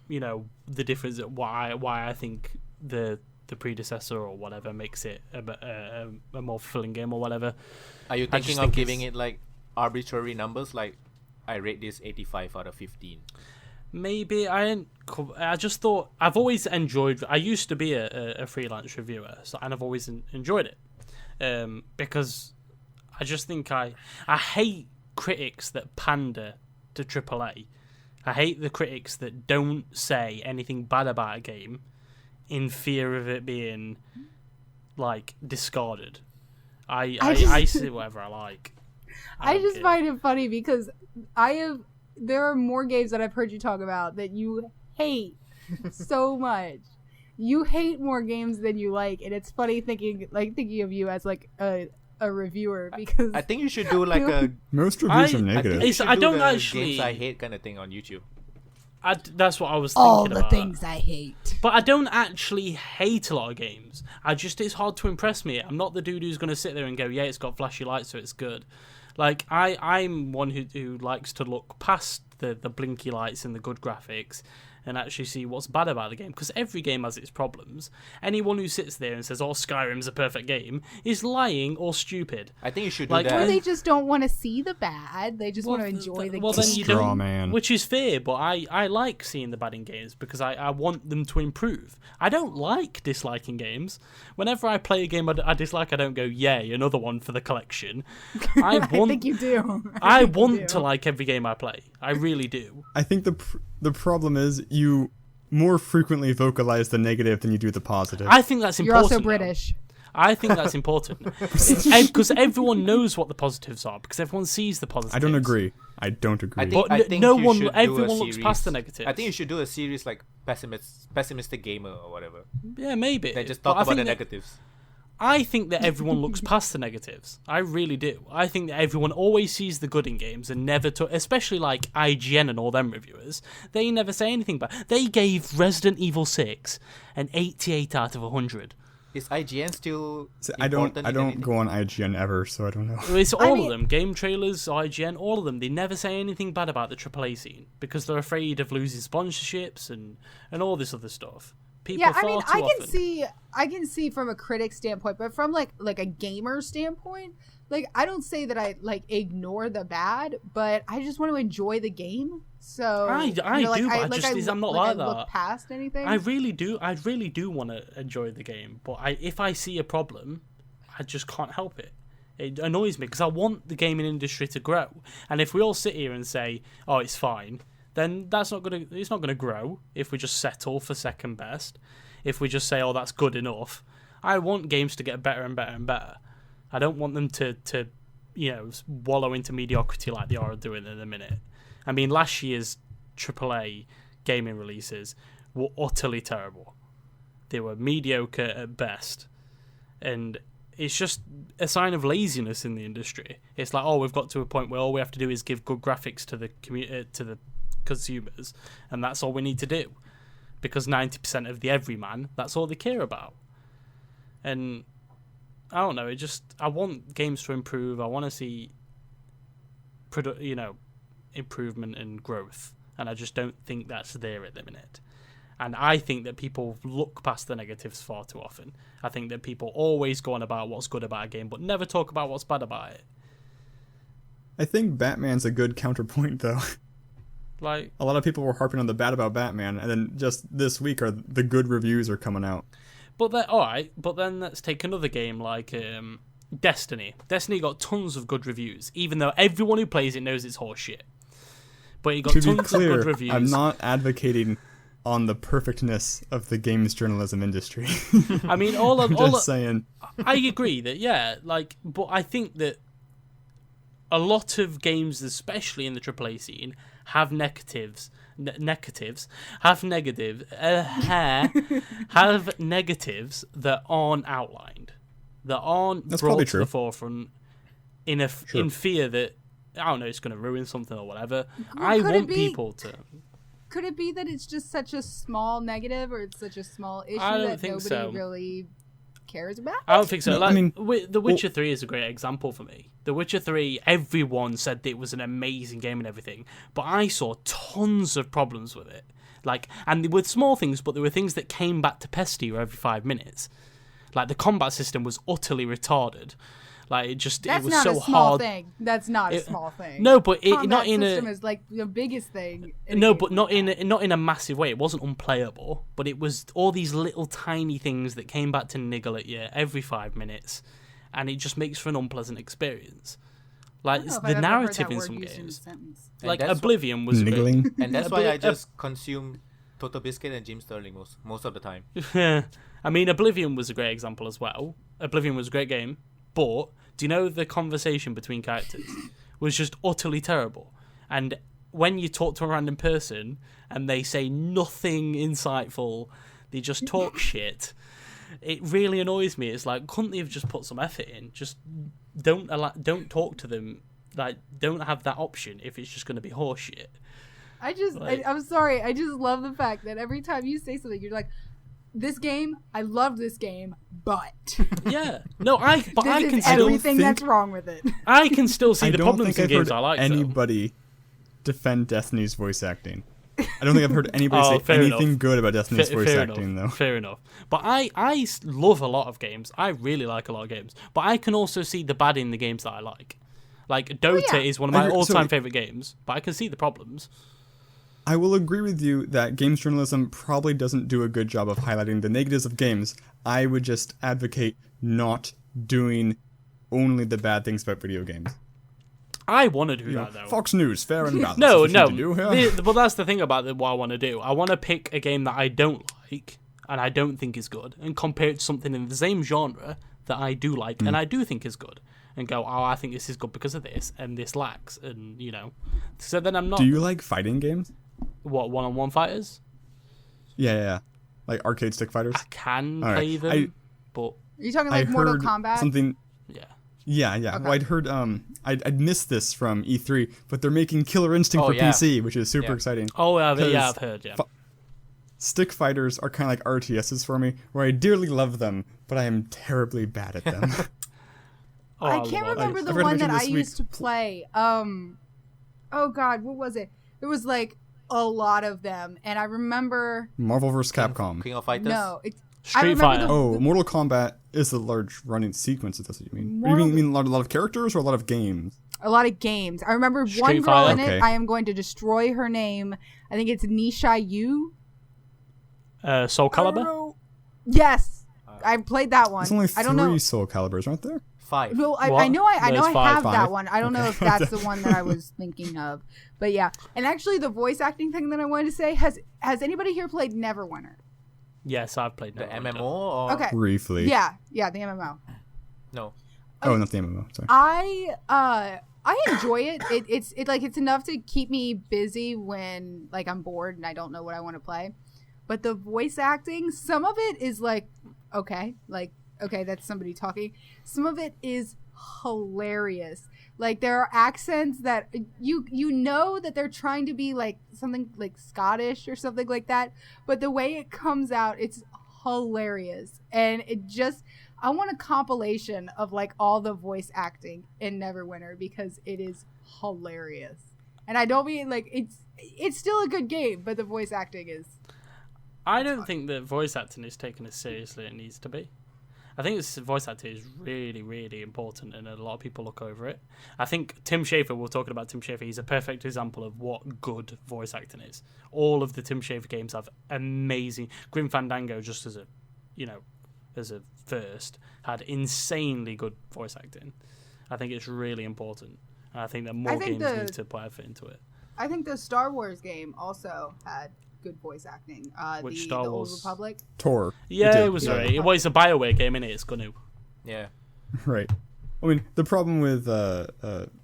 the difference, why I think the predecessor or whatever makes it a more fulfilling game or whatever. Are you thinking of giving it like arbitrary numbers, like I rate this 85 out of 15? Maybe I just thought I've always enjoyed. I used to be a freelance reviewer, and I've always enjoyed it, because I just think I hate critics that pander to AAA. I hate the critics that don't say anything bad about a game in fear of it being like discarded. I say whatever I like. I just find it funny because there are more games that I've heard you talk about that you hate so much. You hate more games than you like, and it's funny thinking of you as like a reviewer, because I think you should do like a Most reviews are I negative. think you should I do don't the actually- games I hate kind of thing on YouTube. That's what I was thinking all the about. things I hate. But I don't actually hate a lot of games. It's hard to impress me. I'm not the dude who's going to sit there and go, yeah, it's got flashy lights, so it's good. Like, I'm one who likes to look past the blinky lights and the good graphics and actually see what's bad about the game, because every game has its problems. Anyone who sits there and says, oh, Skyrim's a perfect game is lying or stupid. I think you should do Like, that. Or they just don't want to see the bad. They just want to enjoy the well, game. then you Straw don't, man. which is fair, but I like seeing the bad in games because I want them to improve. I don't like disliking games. Whenever I play a game I dislike, I don't go, yay, another one for the collection. I think you do. I think you want do. to like every game I play. I really do. I think the problem is you more frequently vocalize the negative than you do the positive. I think that's You're important. also though. British. I think that's important because everyone knows what the positives are, because everyone sees the positives. I don't agree. I don't agree. But I think no you one- should do a everyone looks series. past the negatives. I think you should do a series like pessimistic gamer or whatever. Yeah, maybe. They just talk But I about the think that- negatives. I think that everyone looks past the negatives. I really do. I think that everyone always sees the good in games and never especially like IGN and all them reviewers, they never say anything bad. They gave Resident Evil 6 an 88 out of 100. Is IGN still So important I in don't anything? go on IGN ever, so I don't know. It's all mean- of them. Game trailers, IGN, all of them. They never say anything bad about the AAA scene because they're afraid of losing sponsorships and all this other stuff. People Yeah, far I mean, too I can often. I can see from a critic standpoint, but from like a gamer standpoint, like I don't say that I like ignore the bad, but I just want to enjoy the game. So I you know, do, but I'm not like I that. look past anything. I really do want to enjoy the game, but if I see a problem, I just can't help it. It annoys me because I want the gaming industry to grow. And if we all sit here and say, "Oh, it's fine," then it's not gonna grow. If we just settle for second best, if we just say, "Oh, that's good enough," I want games to get better and better and better. I don't want them to wallow into mediocrity like they are doing in a minute. I mean, last year's AAA gaming releases were utterly terrible. They were mediocre at best. And it's just a sign of laziness in the industry. It's like, oh, we've got to a point where all we have to do is give good graphics to the to the consumers, and that's all we need to do. Because 90% of the everyman, that's all they care about. And I don't know, I want games to improve. I want to see improvement and growth, and I just don't think that's there at the minute. And I think that people look past the negatives far too often. I think that people always go on about what's good about a game, but never talk about what's bad about it. I think Batman's a good counterpoint, though. Like, A lot of people were harping on the bad about Batman, and then just this week the good reviews are coming out. but then let's take another game like Destiny. Destiny got tons of good reviews, even though everyone who plays it knows it's horseshit. But it got To be tons of clear, good reviews. I'm not advocating on the perfectness of the games journalism industry. I mean, all I'm of just saying. I agree that but I think that a lot of games, especially in the AAA scene, have negatives. Have negatives that aren't outlined, that aren't That's brought probably to true. the forefront in fear that, I don't know, it's going to ruin something or whatever. I could it want be- people to. Could it be that it's just such a small negative, or it's such a small issue I don't that think nobody so. really cares about? I don't think so. No, Like, I mean, The Witcher 3 is a great example for me. The Witcher 3, everyone said that it was an amazing game and everything, but I saw tons of problems with it. Like, and with small things, but there were things that came back to pester you every 5 minutes. Like, the combat system was utterly retarded. Like, it That's was not so a small hard. thing. That's not a small thing. No, but Combat not in system a is like the biggest thing. in a no, game but like not that. in a massive way. It wasn't unplayable, but it was all these little tiny things that came back to niggle at you every 5 minutes, and it just makes for an unpleasant experience. Like I don't know if the I've ever heard narrative that in word some used in a games, sentence. And like that's Oblivion was a bit. Niggling. And that's why I Obli- just consume Total Biscuit and Jim Sterling most of the time. I mean, Oblivion was a great example as well. Oblivion was a great game, but do you know the conversation between characters was just utterly terrible? And when you talk to a random person and they say nothing insightful, they just talk shit. It really annoys me. It's like, couldn't they have just put some effort in? Just don't talk to them. Like, don't have that option if it's just going to be horseshit. I'm sorry. I just love the fact that every time you say something, you're like, "This game, I love this game, but Yeah, no, I this can is still everything that's wrong with it." I can still see I the don't problems think in I've games heard I like. though. anybody defend Destiny's voice acting. I don't think I've heard anybody Oh, say fair anything enough. good about Destiny's voice Fair acting, enough. though. Fair enough. But I love a lot of games. I really like a lot of games. But I can also see the bad in the games that I like. Like, Dota yeah. is one of I my agree. all-time So- favorite games, but I can see the problems. I will agree with you that games journalism probably doesn't do a good job of highlighting the negatives of games. I would just advocate not doing only the bad things about video games. I want to do You know, that, though. Fox News, fair and balanced. No, is what you no. need to do, yeah. But that's the thing about what I want to do. I want to pick a game that I don't like and I don't think is good and compare it to something in the same genre that I do like and I do think is good. And go, oh, I think this is good because of this, and this lacks, and. So then I'm not. Do you like fighting games? What, one-on-one fighters? Yeah. Like arcade stick fighters. I can All right. play them, but Are you talking like Mortal heard Kombat? something. yeah. Yeah. Okay. Well, I'd heard. I'd missed this from E3, but they're making Killer Instinct Oh, for yeah. PC, which is super Yeah. exciting. Oh, yeah, Because I've heard, yeah. Stick fighters are kind of like RTSs for me, where I dearly love them, but I am terribly bad at them. Oh, I can't love it. remember I the forgot to one that mention I this week. used to play. Oh God, what was it? There was like a lot of them, and I remember. Marvel vs. Capcom. King of Fighters. No, it's. Street remember Fighter. the- Oh, Mortal Kombat is a large running sequence, if that's what you mean. Or Mortal- you mean a lot of characters or a lot of games? A lot of games. I remember one Street girl Fighter. in it. Okay. I am going to destroy her name. I think it's Nisha Yu. Soul Calibur? Yes, I played that one. There's only I don't know. 3 Soul Calibers, aren't there? 5. No, I What? know I There's have five. that one. I don't know Okay. if that's the one that I was thinking of. But yeah. And actually the voice acting thing that I wanted to say, has anybody here played Neverwinter? Yes, I've played The Neverwinter. MMO or Okay. Briefly. Yeah, the MMO. no? Oh, not the MMO. Sorry. I enjoy it. It's enough to keep me busy when like I'm bored and I don't know what I want to play. But the voice acting, some of it is like okay, that's somebody talking. Some of it is hilarious. Like there are accents that you know that they're trying to be like something like Scottish or something like that, but the way it comes out, it's hilarious. And it just I want a compilation of like all the voice acting in Neverwinter because it is hilarious. And I don't mean like it's still a good game, but the voice acting is. I don't think that voice acting is taken as seriously as it needs to be. I think this voice acting is really, really important, and a lot of people look over it. I think Tim Schafer, we're talking about Tim Schafer, he's a perfect example of what good voice acting is. All of the Tim Schafer games have amazing. Grim Fandango, just as a first, had insanely good voice acting. I think it's really important, and I think that more games need to put effort into it. I think the Star Wars game also had good voice acting. Which the Star Old Wars? Republic. Tor. Yeah, did, it was yeah. right. Well, it's a BioWare game, innit? It's gonna. Yeah. Right. I mean, the problem with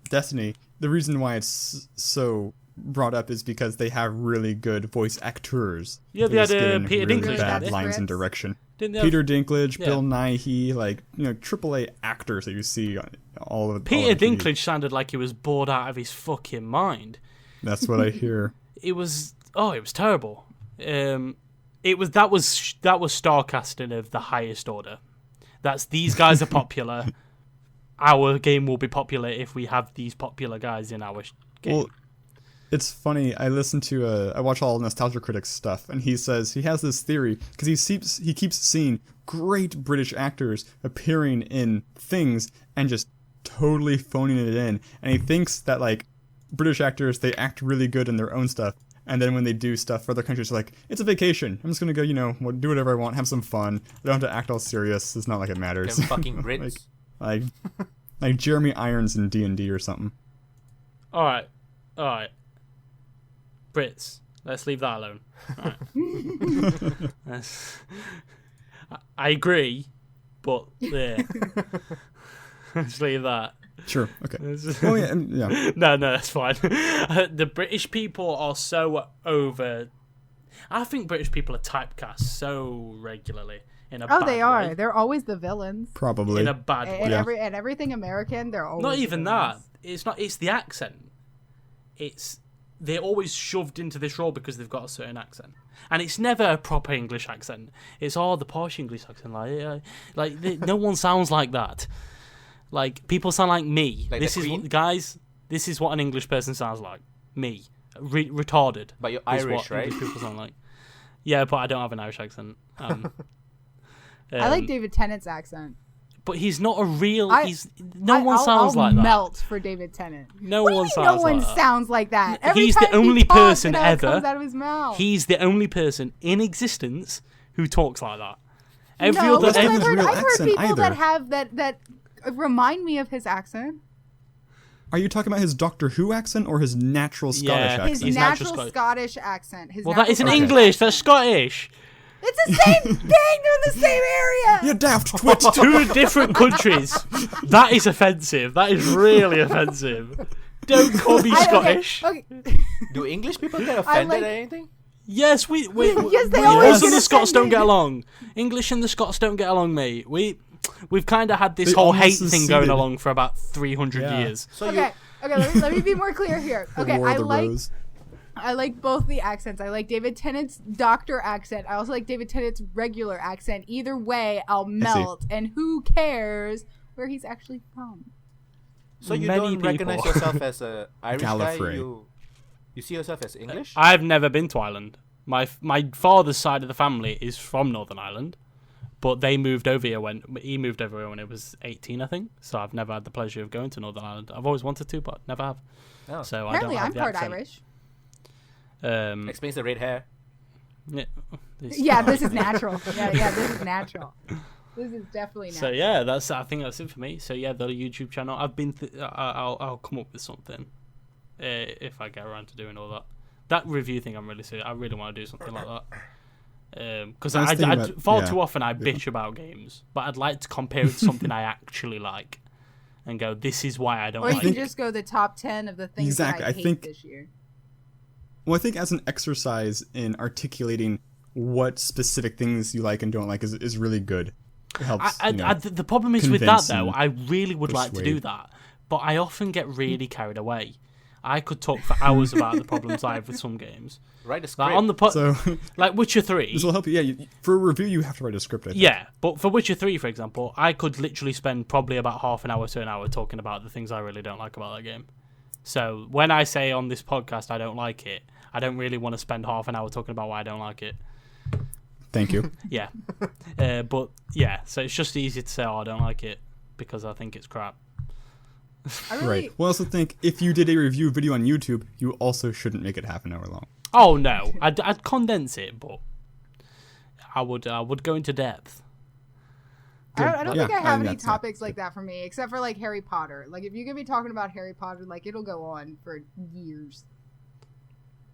Destiny, the reason why it's so brought up is because they have really good voice actors. Yeah, they just had, given Peter really Dinklage, bad didn't they? lines and Scripts. direction. Didn't they have- Peter Dinklage, Yeah. Bill Nighy, like AAA actors that you see on all of Peter all the TV. Dinklage sounded like he was bored out of his fucking mind. That's what I hear. It was terrible. That was starcasting of the highest order. That's these guys are popular. Our game will be popular if we have these popular guys in our game. Well, it's funny. I watch all Nostalgia Critics stuff, and he says he has this theory because he keeps seeing great British actors appearing in things and just totally phoning it in, and he thinks that like British actors, they act really good in their own stuff, and then when they do stuff for other countries, they're like, it's a vacation. I'm just gonna go, do whatever I want, have some fun. I don't have to act all serious. It's not like it matters. Them fucking Brits. like Jeremy Irons in D&D or something. All right. Brits. Let's leave that alone. All right. I agree, but yeah. Let's leave that. Sure. Okay. Oh yeah. Yeah. No, that's fine. The British people are so over. I think British people are typecast so regularly in a bad They are. way. They're always the villains. Probably. In a bad way. And everything American, they're always Not the even that. villains. It's not. It's the accent. They're always shoved into this role because they've got a certain accent, and it's never a proper English accent. It's all the posh English accent. No one sounds like that. Like people sound like me. Like this the is Queen? what, guys. This is what an English person sounds like. Me, retarded. But you're is Irish, what right? English people sound like. Yeah, but I don't have an Irish accent. I like David Tennant's accent. but he's not a real. I'll sounds like that. Melt for David Tennant. No What do you one mean sounds no one like that. sounds like that. Every He's the time he only talks, person it all ever. comes out of his mouth. He's the only person in existence who talks like that. no, that's not I've his heard, real I've heard accent people that either. have that remind me of his accent. Are you talking about his Doctor Who accent or his natural Scottish Yeah. accent? His He's natural natural Scottish accent. His Well, that natural isn't Scottish English. That's Scottish. It's the same thing. They're in the same area. You daft twit! Two different countries. That is offensive. That is really offensive. Don't call me Scottish. Okay. Do English people get offended like- at anything? Yes, we Yes, they we always also get the Scots don't offended. get along. English and the Scots don't get along, mate. We've kind of had this They whole almost hate thing going seceded. along for about 300 Yeah. years. So Okay, let me be more clear here. Okay, War I of the like Rose. both the accents. I like David Tennant's doctor accent. I also like David Tennant's regular accent. Either way, I'll melt. And who cares where he's actually from? So you Many don't people. recognize yourself as a Irish guy? Gallifrey. You see yourself as English? I've never been to Ireland. My father's side of the family is from Northern Ireland, but he moved over here when it was 18, I think. So I've never had the pleasure of going to Northern Ireland. I've always wanted to, but never have. Oh. So Apparently, I don't have I'm the part accent. Irish. Explains the red hair. Yeah, Yeah, this is natural. Yeah, this is natural. This is definitely So natural. yeah, I think that's it for me. So yeah, the YouTube channel. I've been. I'll come up with something if I get around to doing all that. That review thing, I'm really serious. I really want to do something like that. Because I was thinking I about- far yeah. too often I bitch about games, but I'd like to compare it to something I actually like, and go, this is why I don't Or you like can it. just go the top 10 of the things Exactly, that I I hate think- this year. Well, I think as an exercise in articulating what specific things you like and don't like is really good. It helps. The problem is with that convince though. and I really would like to do persuade. that, but I often get really carried away. I could talk for hours about the problems I have with some games. Write a script. Like on the So like Witcher 3. this will help you. Yeah, for a review, you have to write a script. I think. Yeah, but for Witcher 3, for example, I could literally spend probably about half an hour to an hour talking about the things I really don't like about that game. So when I say on this podcast I don't like it, I don't really want to spend half an hour talking about why I don't like it. Thank you. Yeah. But yeah, so it's just easy to say, oh, I don't like it because I think it's crap. I really, Right. Well, I also think if you did a review video on YouTube, you also shouldn't make it half an hour long. Oh, no. I'd condense it, but I would go into depth. I don't Yeah, think I I have think any that's topics like that for me, except for like Harry Potter. Like if you could be talking about Harry Potter, like it'll go on for years.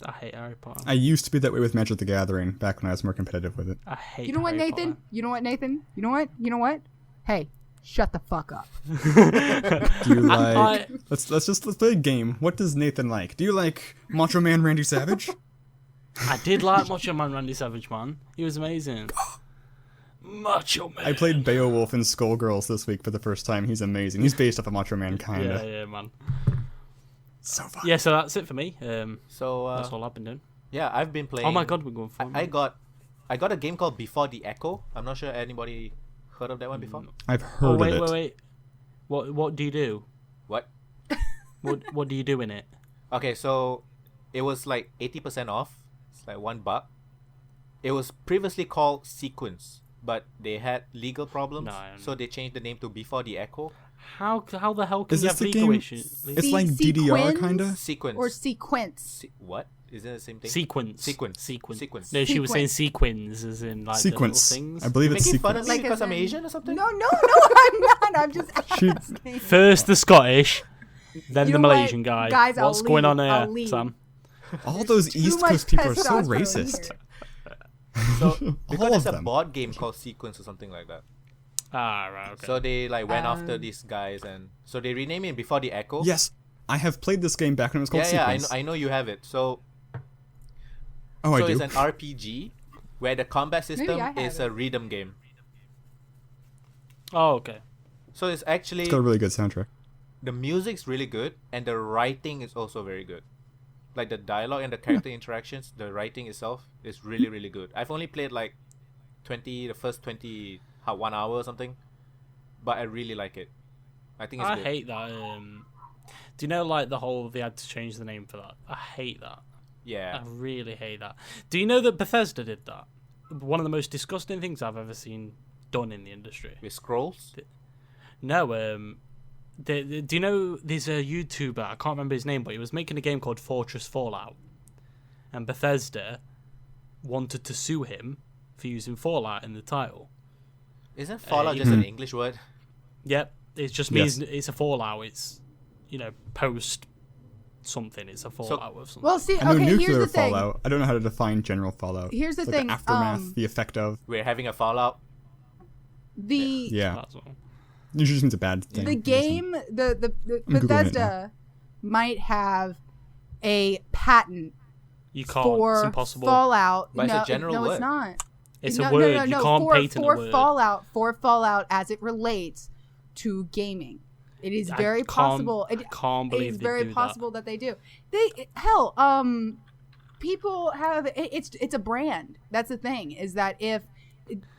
I hate Harry Potter. I used to be that way with Magic the Gathering back when I was more competitive with it. I hate You know what, Harry Nathan? Potter. You know what, Nathan? You know what? You know what? Hey, shut the fuck up. Do you like? I- Let's play a game. What does Nathan like? Do you like Macho Man Randy Savage? I did like Macho Man Randy Savage, man. He was amazing. Macho Man. I played Beowulf in Skullgirls this week for the first time. He's amazing. He's based off of Macho Man, kinda. Yeah, man. So fun. Yeah, so that's it for me. So That's all I've been doing. yeah, I've been playing. Oh my god, we're going for I got a game called Before the Echo. I'm not sure anybody heard of that one before. I've heard Oh, of it. wait. What do you do? What? What do you do in it? Okay, so it was like 80% off. It's like $1. It was previously called Sequence, but they had legal problems, No, I don't so they changed the name to Before the Echo. How the hell can Is you this have the legal game? issues? It's like DDR, kinda? Sequence. Or sequence. What? Isn't it the same thing? Sequence. Sequence. No, she was saying Sequence. sequins, as in like Sequence. the little things. I believe it's Making fun of sequence. me Like because as I'm in- Asian or something? No, I'm not. I'm just She- asking. First the Scottish, then You the know what? Malaysian guy. Guys, I'll What's going on leave. I'll here, leave. Sam? All those Too East much Coast people are so testosterone racist. here. So All because of there's a them. board game called Sequence or something like that. Ah, right, okay. So they like went after these guys, and so they renamed it Before the Echo. Yes, I have played this game back when it was called Yeah, Sequence. I know you have it. So Oh, I so do. it's an RPG where the combat system I have is it. a rhythm game. Oh, okay. So it's actually It's got a really good soundtrack. the music's really good and the writing is also very good. Like the dialogue and the character interactions, the writing itself is really, really good. I've only played like the first 1 hour or something, but I really like it. I think it's I good. hate that. Do you know, like, the whole they had to change the name for that? I hate that. Yeah. I really hate that. Do you know that Bethesda did that? One of the most disgusting things I've ever seen done in the industry. With scrolls? No, do you know there's a YouTuber, I can't remember his name, but he was making a game called Fortress Fallout. And Bethesda wanted to sue him for using Fallout in the title. Isn't Fallout just an Mhm. English word? Yep, it just means it's a Fallout. It's, post something. It's a Fallout of something. Well, see, I know okay, here's nuclear the thing. fallout. I don't know how to define general fallout. Here's the It's thing, the aftermath, the effect of. We're having a Fallout. The Yeah, That's all. usually just means a bad thing. the game, the Googling it Bethesda might have a patent You can't. for It's impossible. Fallout. But it's no, a general no, word. it's not. It's no, a word. No, no, no. You can't patent for a word. Fallout as it relates to gaming. It is very possible. I can't believe it's they very do possible that they do. People have it's a brand. That's the thing. Is that if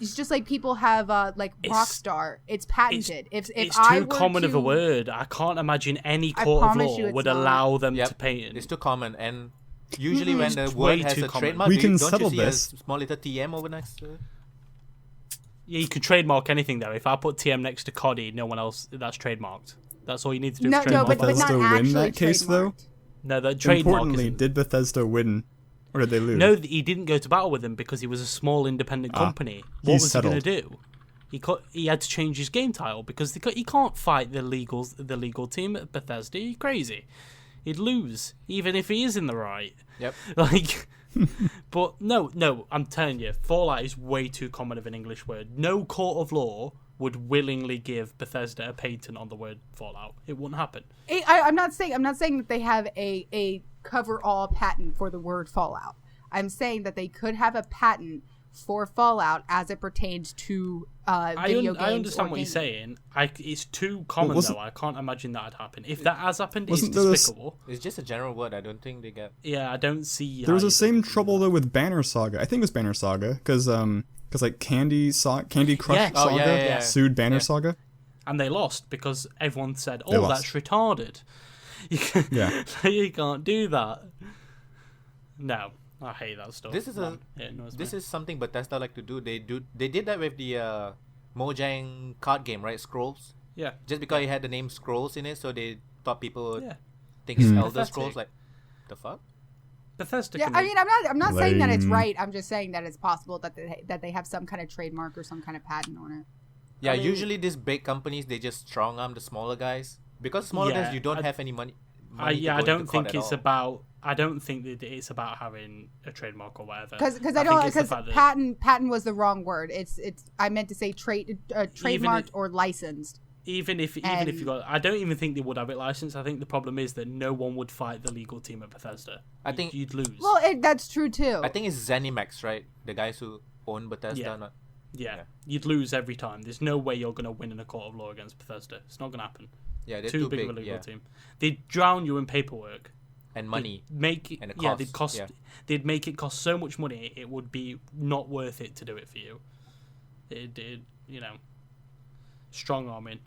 it's just like people have like Rockstar, it's patented. If It's I too were common of a to- word. I can't imagine any I court of promise you law it's would not. allow them Yep. to patent. It's too common, and usually when the It's word way has too a common. trademark, We can don't settle you see this. a small little TM over next to it? Yeah, you could trademark anything though. If I put TM next to Coddy, no one else, that's trademarked. That's all you need to do. No, is no, trademark but it. not Bethesda win actually that case, though? trademarked. No, that trademark Importantly, isn't. did Bethesda win, or did they lose? No, he didn't go to battle with them because he was a small independent company. What he's was settled. he going to do? He had to change his game title because he can't fight the legal team at Bethesda. Are you crazy? He'd lose even if he is in the right. Yep. Like, but no, I'm telling you, Fallout is way too common of an English word. No court of law would willingly give Bethesda a patent on the word Fallout. It wouldn't happen. I'm not saying that they have a cover-all patent for the word Fallout. I'm saying that they could have a patent for Fallout as it pertains to video games. I understand or what you're gaming. saying. It's too common wasn't- though. I can't imagine that'd happen. If that has happened, it's Wasn't there this- despicable. It's just a general word. I don't think they get. Yeah, I don't see. There was how the you same could do trouble that. though with Banner Saga. I think it was Banner Saga because like Candy Crush Yeah. Oh, Saga yeah. sued Banner Yeah. Saga. And they lost because everyone said, They "Oh, lost. that's retarded." Yeah. You can't do that. No, I hate that stuff. This is Man, it annoys This me. is something Bethesda like to do. They did that with the Mojang card game, right? Scrolls. Yeah. Just because it had the name Scrolls in it, so they thought people would Yeah. think it's Hmm. Elder Pathetic. Scrolls. Like, the fuck? Bethesda. Yeah, can I be- mean, I'm not saying that it's Lame. right. I'm just saying that it's possible that they have some kind of trademark or some kind of patent on it. Yeah, I mean- usually these big companies they just strong arm the smaller guys because smaller Yeah, guys you don't I- have any money. I money to go into don't court think at it's all. about. I don't think that it's about having a trademark or whatever. Because I think it's the fact that patent was the wrong word. It's I meant to say trademarked or licensed. even if you got, I don't even think they would have it licensed. I think the problem is that no one would fight the legal team at Bethesda. I think- you'd lose. Well, that's true too. I think it's ZeniMax, right? The guys who own Bethesda. Yeah. Not... yeah, you'd lose every time. There's no way you're going to win in a court of law against Bethesda. It's not going to happen. Yeah, they're Too too big big. of a legal Yeah. team. They'd drown you in paperwork. And money. Make it, And the yeah, costs, yeah. they'd make it cost so much money it would be not worth it to do it for you. It strong arming.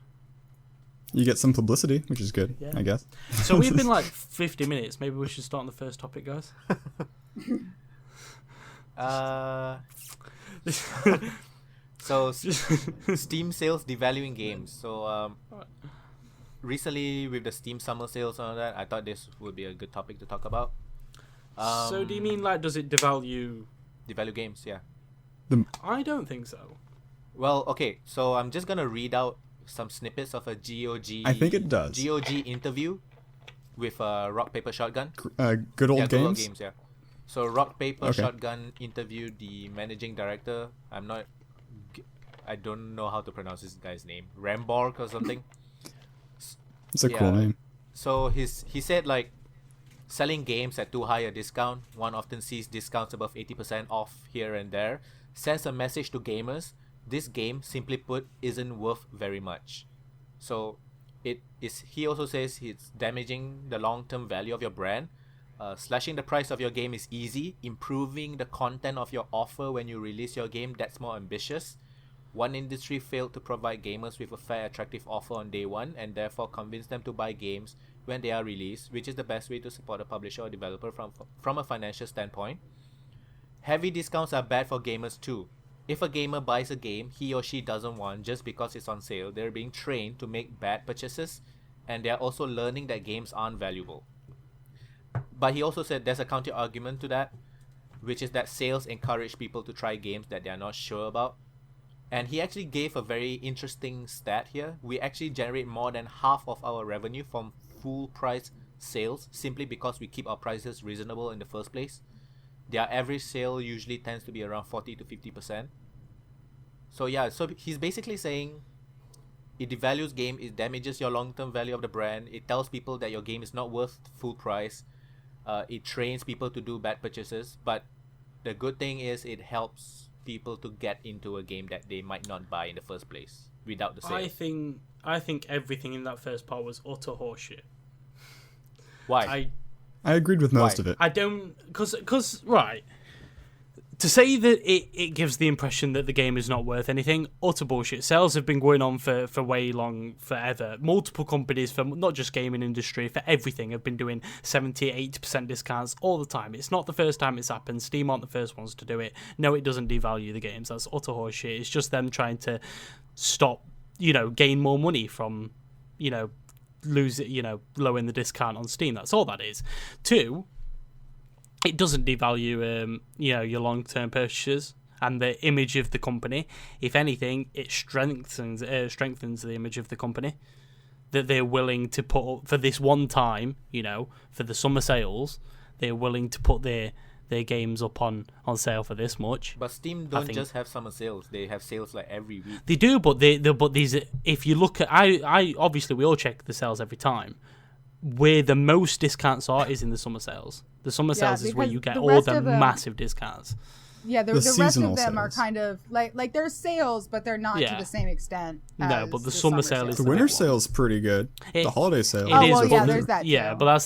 You get some publicity, which is good, Yeah. I guess. So we've been like 50 minutes. Maybe we should start on the first topic, guys. So Steam sales devaluing games. So recently with the Steam summer sales and all that, I thought this would be a good topic to talk about. So do you mean like does it devalue? Devalue games? Yeah. I don't think so. Well, okay. So I'm just gonna read out some snippets of a GOG. I think it does. GOG interview with Rock Paper Shotgun. Good old Yeah, Good Old games. Games. Yeah. So Rock Paper Okay. Shotgun interviewed the managing director. I don't know how to pronounce this guy's name. Ramborg or something. It's a cool Yeah. name. So he said like selling games at too high a discount, one often sees discounts above 80% off here and there, sends a message to gamers. This game, simply put, isn't worth very much. So it is. He also says it's damaging the long-term value of your brand. Slashing the price of your game is easy. Improving the content of your offer when you release your game, that's more ambitious. One industry failed to provide gamers with a fair, attractive offer on day one and therefore convince them to buy games when they are released, which is the best way to support a publisher or developer from a financial standpoint. Heavy discounts are bad for gamers too. If a gamer buys a game he or she doesn't want just because it's on sale, they're being trained to make bad purchases, and they're also learning that games aren't valuable. But he also said there's a counter argument to that, which is that sales encourage people to try games that they're not sure about. And he actually gave a very interesting stat here. We actually generate more than half of our revenue from full price sales simply because we keep our prices reasonable in the first place. Their average sale usually tends to be around 40 to 50%. So yeah, so he's basically saying it devalues game, it damages your long-term value of the brand, it tells people that your game is not worth full price. it trains people to do bad purchases, but the good thing is it helps people to get into a game that they might not buy in the first place without the sale. I think everything in that first part was utter horseshit. Why? I agreed with most of it. I don't... Because, right... To say that it gives the impression that the game is not worth anything, utter bullshit. Sales have been going on for way long, forever. Multiple companies, for not just gaming industry, for everything, have been doing 70, 80% discounts all the time. It's not the first time it's happened. Steam aren't the first ones to do it. No, it doesn't devalue the games. That's utter horseshit. It's just them trying to stop, gain more money from, lowering the discount on Steam. That's all that is. 2, it doesn't devalue, your long-term purchases and the image of the company. If anything, it strengthens the image of the company that they're willing to put up for this one time. For the summer sales, they're willing to put their games up on sale for this much. But Steam don't just have summer sales; they have sales like every week. They do, but these. If you look at, I obviously we all check the sales every time. Where the most discounts are is in the summer sales. The summer sales is where you get all the massive discounts. Yeah, the rest of them are kind of like there's sales, but they're not to the same extent. No, but the summer sale is the winter sale's pretty good. The holiday sale. There's that. Yeah, too. but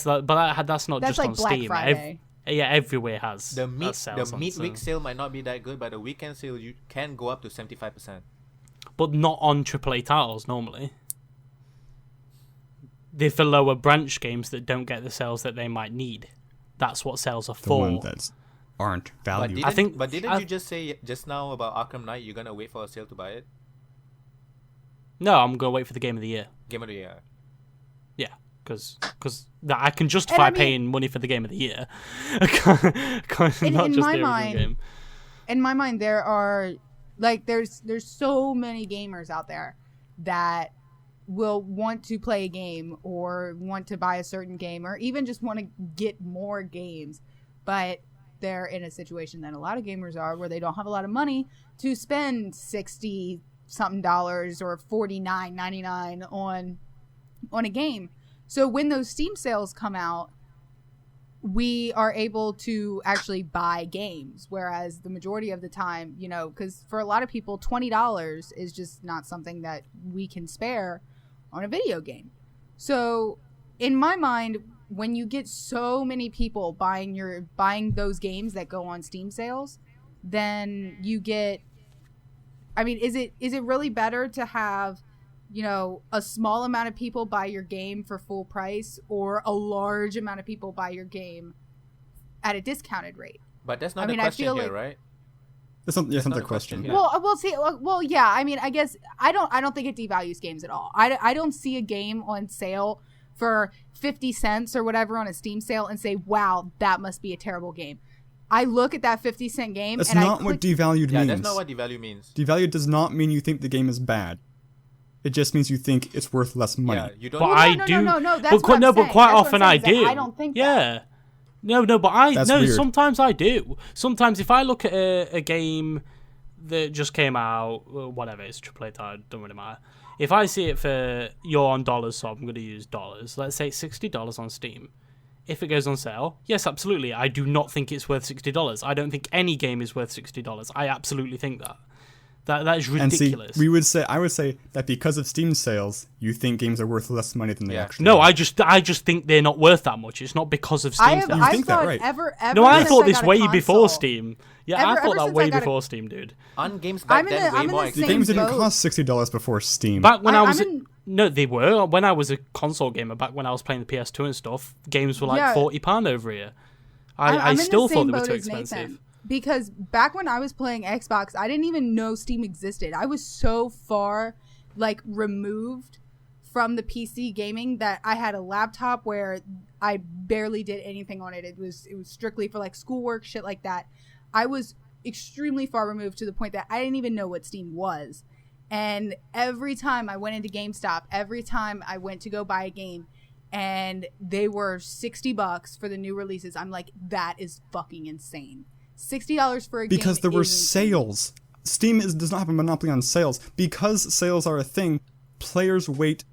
that's not just like on Black Steam. Friday. Everywhere has the sales midweek sale might not be that good, but the weekend sale you can go up to 75%. But not on AAA titles normally. They're for lower branch games that don't get the sales that they might need. That's what sales are for. The ones that aren't valued. But didn't you just say just now about Arkham Knight? You're gonna wait for a sale to buy it? No, I'm gonna wait for the game of the year. Game of the year. Yeah, because I can justify paying money for the game of the year. In my mind, there are there's so many gamers out there that will want to play a game or want to buy a certain game or even just want to get more games, but they're in a situation that a lot of gamers are where they don't have a lot of money to spend $60 something or $49.99 on a game. So when those Steam sales come out, we are able to actually buy games, whereas the majority of the time, because for a lot of people $20 is just not something that we can spare on a video game. So in my mind, when you get so many people buying those games that go on Steam sales, then you get, is it really better to have a small amount of people buy your game for full price or a large amount of people buy your game at a discounted rate? But that's not the question here, right? That's not the question. Well, yeah. I guess I don't think it devalues games at all. I don't see a game on sale for 50 cents or whatever on a Steam sale and say, wow, that must be a terrible game. I look at that 50-cent game. That's not what devalued means. Yeah, that's not what devalue means. Devalued does not mean you think the game is bad. It just means you think it's worth less money. Yeah, you don't. But I do. No. That's what I'm saying. But quite often I do. I don't think. Yeah. No, but That's weird. Sometimes I do. Sometimes if I look at a game that just came out, whatever, it's AAA title, don't really matter. If I see it for, you're on dollars, so I'm going to use dollars. Let's say it's $60 on Steam. If it goes on sale, yes, absolutely. I do not think it's worth $60. I don't think any game is worth $60. I absolutely think that. That is ridiculous. And see, I would say that because of Steam sales, you think games are worth less money than they actually are. No, I just think they're not worth that much. It's not because of Steam sales. You think that, right? No, I thought this way before Steam. Yeah, I thought that way before Steam, dude. On games back then, way more expensive. The games didn't cost $60 before Steam. Back when I was... No, they were. When I was a console gamer, back when I was playing the PS2 and stuff, games were like £40 over here. I still thought they were too expensive. Because back when I was playing Xbox, I didn't even know Steam existed. I was so far, removed from the PC gaming that I had a laptop where I barely did anything on it. It was strictly for, schoolwork, shit like that. I was extremely far removed to the point that I didn't even know what Steam was. And every time I went into GameStop, every time I went to go buy a game, and they were $60 for the new releases, I'm like, that is fucking insane. $60 for a game because there were sales. Steam does not have a monopoly on sales. Because sales are a thing, players wait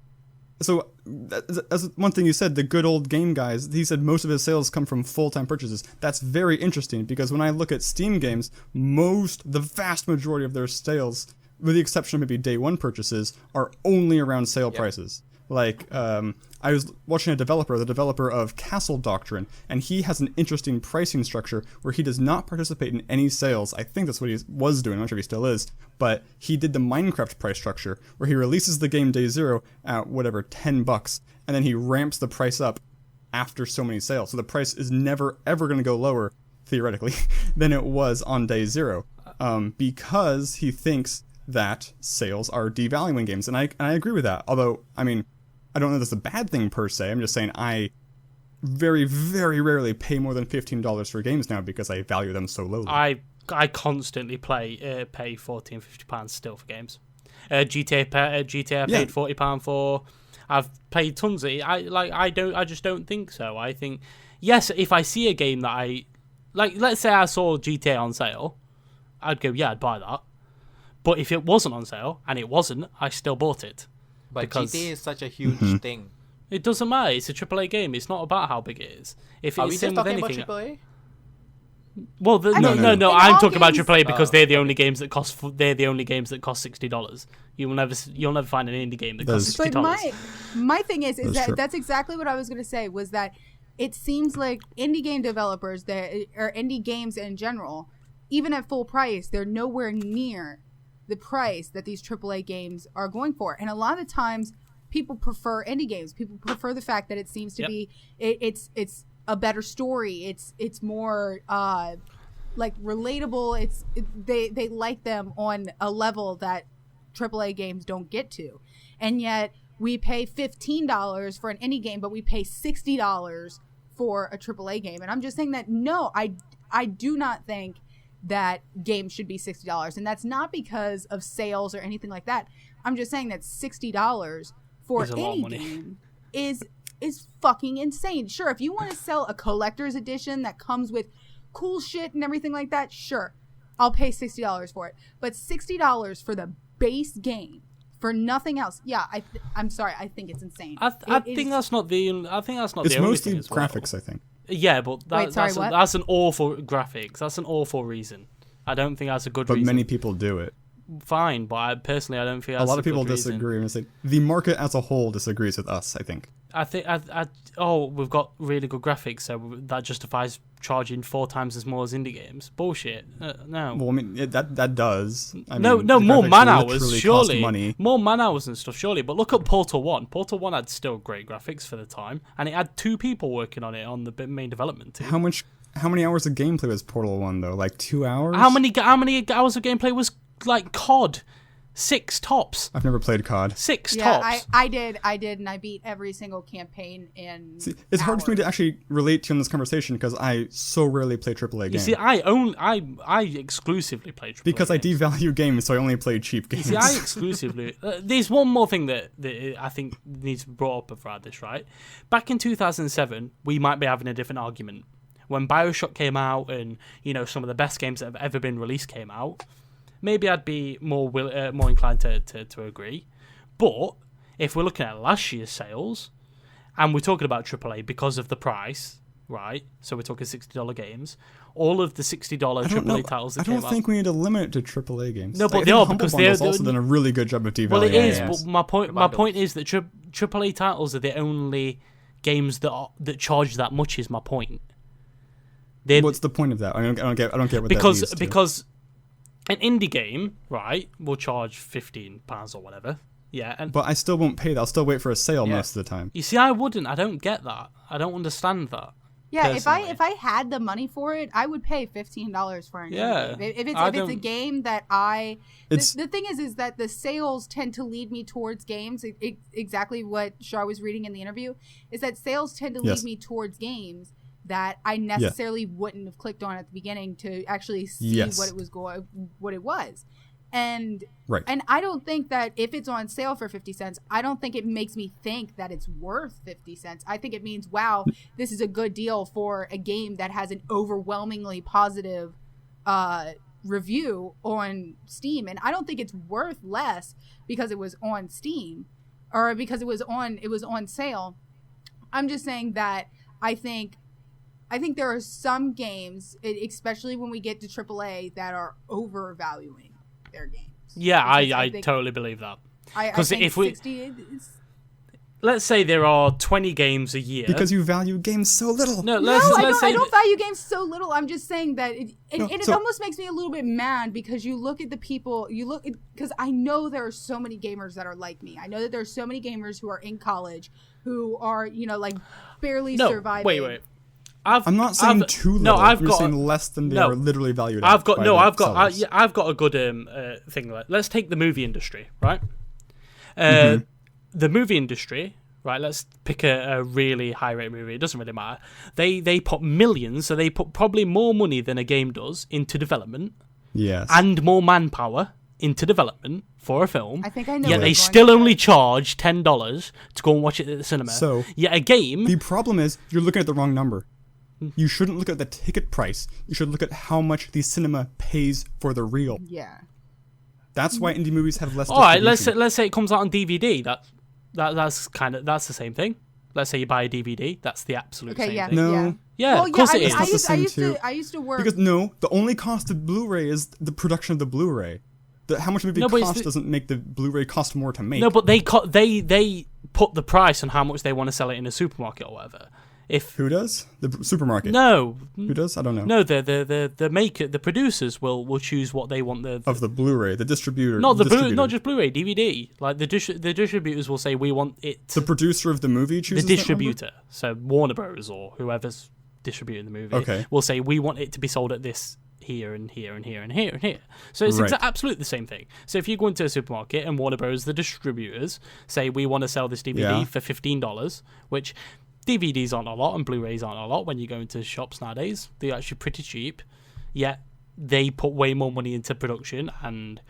So that's one thing you said, the good old game guys, he said most of his sales come from full-time purchases. That's very interesting because when I look at Steam games, the vast majority of their sales, with the exception of maybe day one purchases, are only around sale prices. Like, I was watching the developer of Castle Doctrine, and he has an interesting pricing structure where he does not participate in any sales. I think that's what he was doing, I'm not sure if he still is, but he did the Minecraft price structure where he releases the game day zero at whatever, $10, and then he ramps the price up after so many sales. So the price is never ever going to go lower, theoretically, than it was on day zero, because he thinks that sales are devaluing games, and I agree with that. Although, I mean, I don't know that's a bad thing per se. I'm just saying I very, very rarely pay more than $15 for games now because I value them so lowly. I constantly pay £40 and £50 still for games. GTA I paid £40 for. I've played tons of it. I just don't think so. I think, yes, if I see a game that I like, let's say I saw GTA on sale, I'd go, yeah, I'd buy that. But if it wasn't on sale, and it wasn't, I still bought it. But because GTA is such a huge thing. It doesn't matter. It's a AAA game. It's not about how big it is. If Are it's we same just with talking anything, about AAA? well, no. In I'm all talking about games- AAA because they're the only games that cost. They're the only games that cost $60. You'll never find an indie game that costs $60. But my thing is That's true. that's exactly what I was going to say, was that it seems like indie game developers or indie games in general, even at full price, they're nowhere near the price that these AAA games are going for. And a lot of the times people prefer indie games. People prefer the fact that it seems to be it's a better story. It's more like relatable. They like them on a level that AAA games don't get to. And yet we pay $15 for an indie game, but we pay $60 for a AAA game. And I'm just saying that no, I do not think that games should be $60, and that's not because of sales or anything like that. I'm just saying that $60 for any game is fucking insane. Sure, if you want to sell a collector's edition that comes with cool shit and everything like that, sure, I'll pay $60 for it. But $60 for the base game for nothing else, yeah, I'm sorry, I think it's insane. I think that's not the only It's thing mostly as well. graphics, I think. Yeah, but what? that's an awful graphics. That's an awful reason. I don't think that's a good reason. But many people do it. Fine, but I don't think that's A lot of people good reason. disagree. And say the market as a whole disagrees with us, I think. I think we've got really good graphics, so that justifies charging 4 times as more as indie games. Bullshit. No. Well, I mean, that does. No, the more graphics man hours, literally surely. cost money. More man hours and stuff, surely. But look at Portal 1. Portal 1 had still great graphics for the time, and it had 2 people working on it on the main development team. How many hours of gameplay was Portal 1 though? Like 2 hours? How many hours of gameplay was like COD? 6 tops. I've never played COD. 6 Yeah, tops. I did, and I beat every single campaign in. See, it's hard for me hours. to actually relate to you in this conversation because I so rarely play AAA You games. see, I exclusively play AAA Because I games. devalue games, so I only play cheap games. You see, I exclusively. There's one more thing that I think needs to be brought up about this, right? Back in 2007, we might be having a different argument. When BioShock came out and, some of the best games that have ever been released came out, maybe I'd be more inclined to agree. But if we're looking at last year's sales, and we're talking about AAA because of the price, right? So we're talking $60 games. All of the $60 AAA titles that came out. I don't think we need to limit it to AAA games. No, but I they think are Humble because Bundle's they're also done a really good job of devaluing. Well, it is, games. but my point is that AAA titles are the only games that charge that much. Is my point. What's the point of that? I don't get what that because leads to. because an indie game, right, will charge £15 or whatever. Yeah, But I still won't pay that. I'll still wait for a sale most of the time. You see, I wouldn't. I don't get that. I don't understand that. Yeah, personally. if I had the money for it, I would pay $15 for an indie game. If it's a game that the thing is that the sales tend to lead me towards games. Exactly what Shar was reading in the interview is that sales tend to lead me towards games that I necessarily wouldn't have clicked on at the beginning to actually see what it was. And I don't think that if it's on sale for 50 cents, I don't think it makes me think that it's worth 50 cents. I think it means, wow, this is a good deal for a game that has an overwhelmingly positive review on Steam. And I don't think it's worth less because it was on Steam. or because it was on sale. I'm just saying that I think there are some games, especially when we get to AAA, that are overvaluing their games. Yeah, I totally believe that. Because if we, 60 is, let's say there are 20 games a year. Because you value games so little. I don't value games so little. I'm just saying that it almost makes me a little bit mad because you look at the people, because I know there are so many gamers that are like me. I know that there are so many gamers who are in college who are, like barely surviving. Wait. I'm not saying too little. No, You're saying less than they are literally valued. I've got a good thing. Let's take the movie industry, right? The movie industry, right? Let's pick a really high rate movie. It doesn't really matter. They put millions, so they put probably more money than a game does into development. Yes. And more manpower into development for a film. I think I know. Yet they still only charge $10 to go and watch it at the cinema. So yet a game. The problem is you're looking at the wrong number. You shouldn't look at the ticket price. You should look at how much the cinema pays for the reel. Yeah. That's why indie movies have less. All right, let's say it comes out on DVD. That's the same thing. Let's say you buy a DVD. That's the absolute same thing. No. Yeah, of course it is. I used to work. Because the only cost of Blu-ray is the production of the Blu-ray. How much a movie costs doesn't make the Blu-ray cost more to make. No, but they put the price on how much they want to sell it in a supermarket or whatever. Who does? The supermarket? No. Who does? I don't know. No, the producers will choose what they want of the Blu-ray, the distributor. Not just Blu-ray, DVD. Like the distributors will say we want it. The producer of the movie chooses the distributor. So Warner Bros. Or whoever's distributing the movie will say we want it to be sold at this here and here and here and here and here. So it's absolutely the same thing. So if you go into a supermarket and Warner Bros. The distributors say we want to sell this DVD for $15, which DVDs aren't a lot and Blu-rays aren't a lot when you go into shops nowadays. They're actually pretty cheap. Yet they put way more money into production and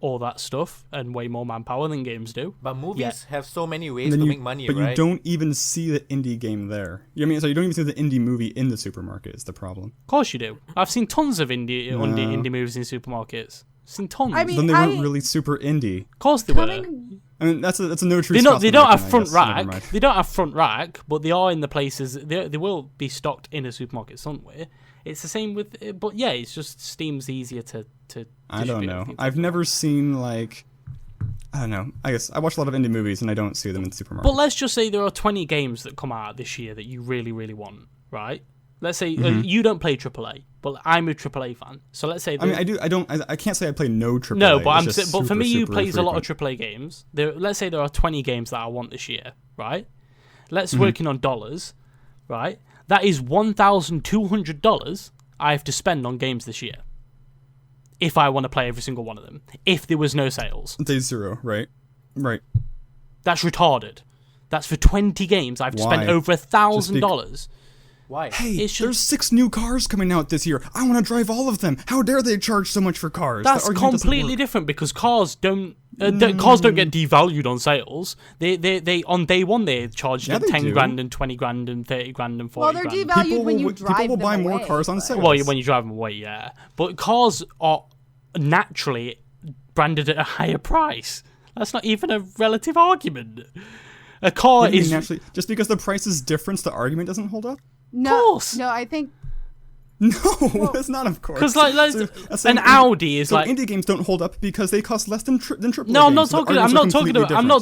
all that stuff and way more manpower than games do. But movies have so many ways to make money, but right? You don't even see the indie game there. So you don't even see the indie movie in the supermarket is the problem. Of course you do. I've seen tons of indie movies in supermarkets. I've seen tons. I mean, then they weren't really super indie. Of course they were. I mean, that's a no true. They don't have front rack. They don't have front rack, but they are in the places. They will be stocked in a supermarket somewhere. It's the same with, but yeah, it's just Steam's easier to. I don't know. I've never seen I don't know. I guess I watch a lot of indie movies and I don't see them in supermarkets. But let's just say there are 20 games that come out this year that you really, really want, right? Let's say you don't play AAA, but I'm a AAA fan. So let's say I do. I can't say I play no AAA. No, but for me, you plays a lot of AAA games. Let's say there are 20 games that I want this year, right? Let's working on dollars, right? That is $1,200 I have to spend on games this year. If I want to play every single one of them, if there was no sales. Day zero, right? Right. That's retarded. That's for 20 games. I have to spend over $1,000. Why? Hey, there's 6 new cars coming out this year. I want to drive all of them. How dare they charge so much for cars? That's completely different because cars don't get devalued on sales. They on day one they charge 10 grand and 20 grand and 30 grand and 40 grand. Well, they're devalued when you drive them away. People will buy more cars on sales. Well, when you drive them away, yeah. But cars are naturally branded at a higher price. That's not even a relative argument. A car is naturally just because the price is different, the argument doesn't hold up. No, of course. No, I think. No, that's not, of course. Because an Audi is indie games don't hold up because they cost less than AAA games. No, I'm not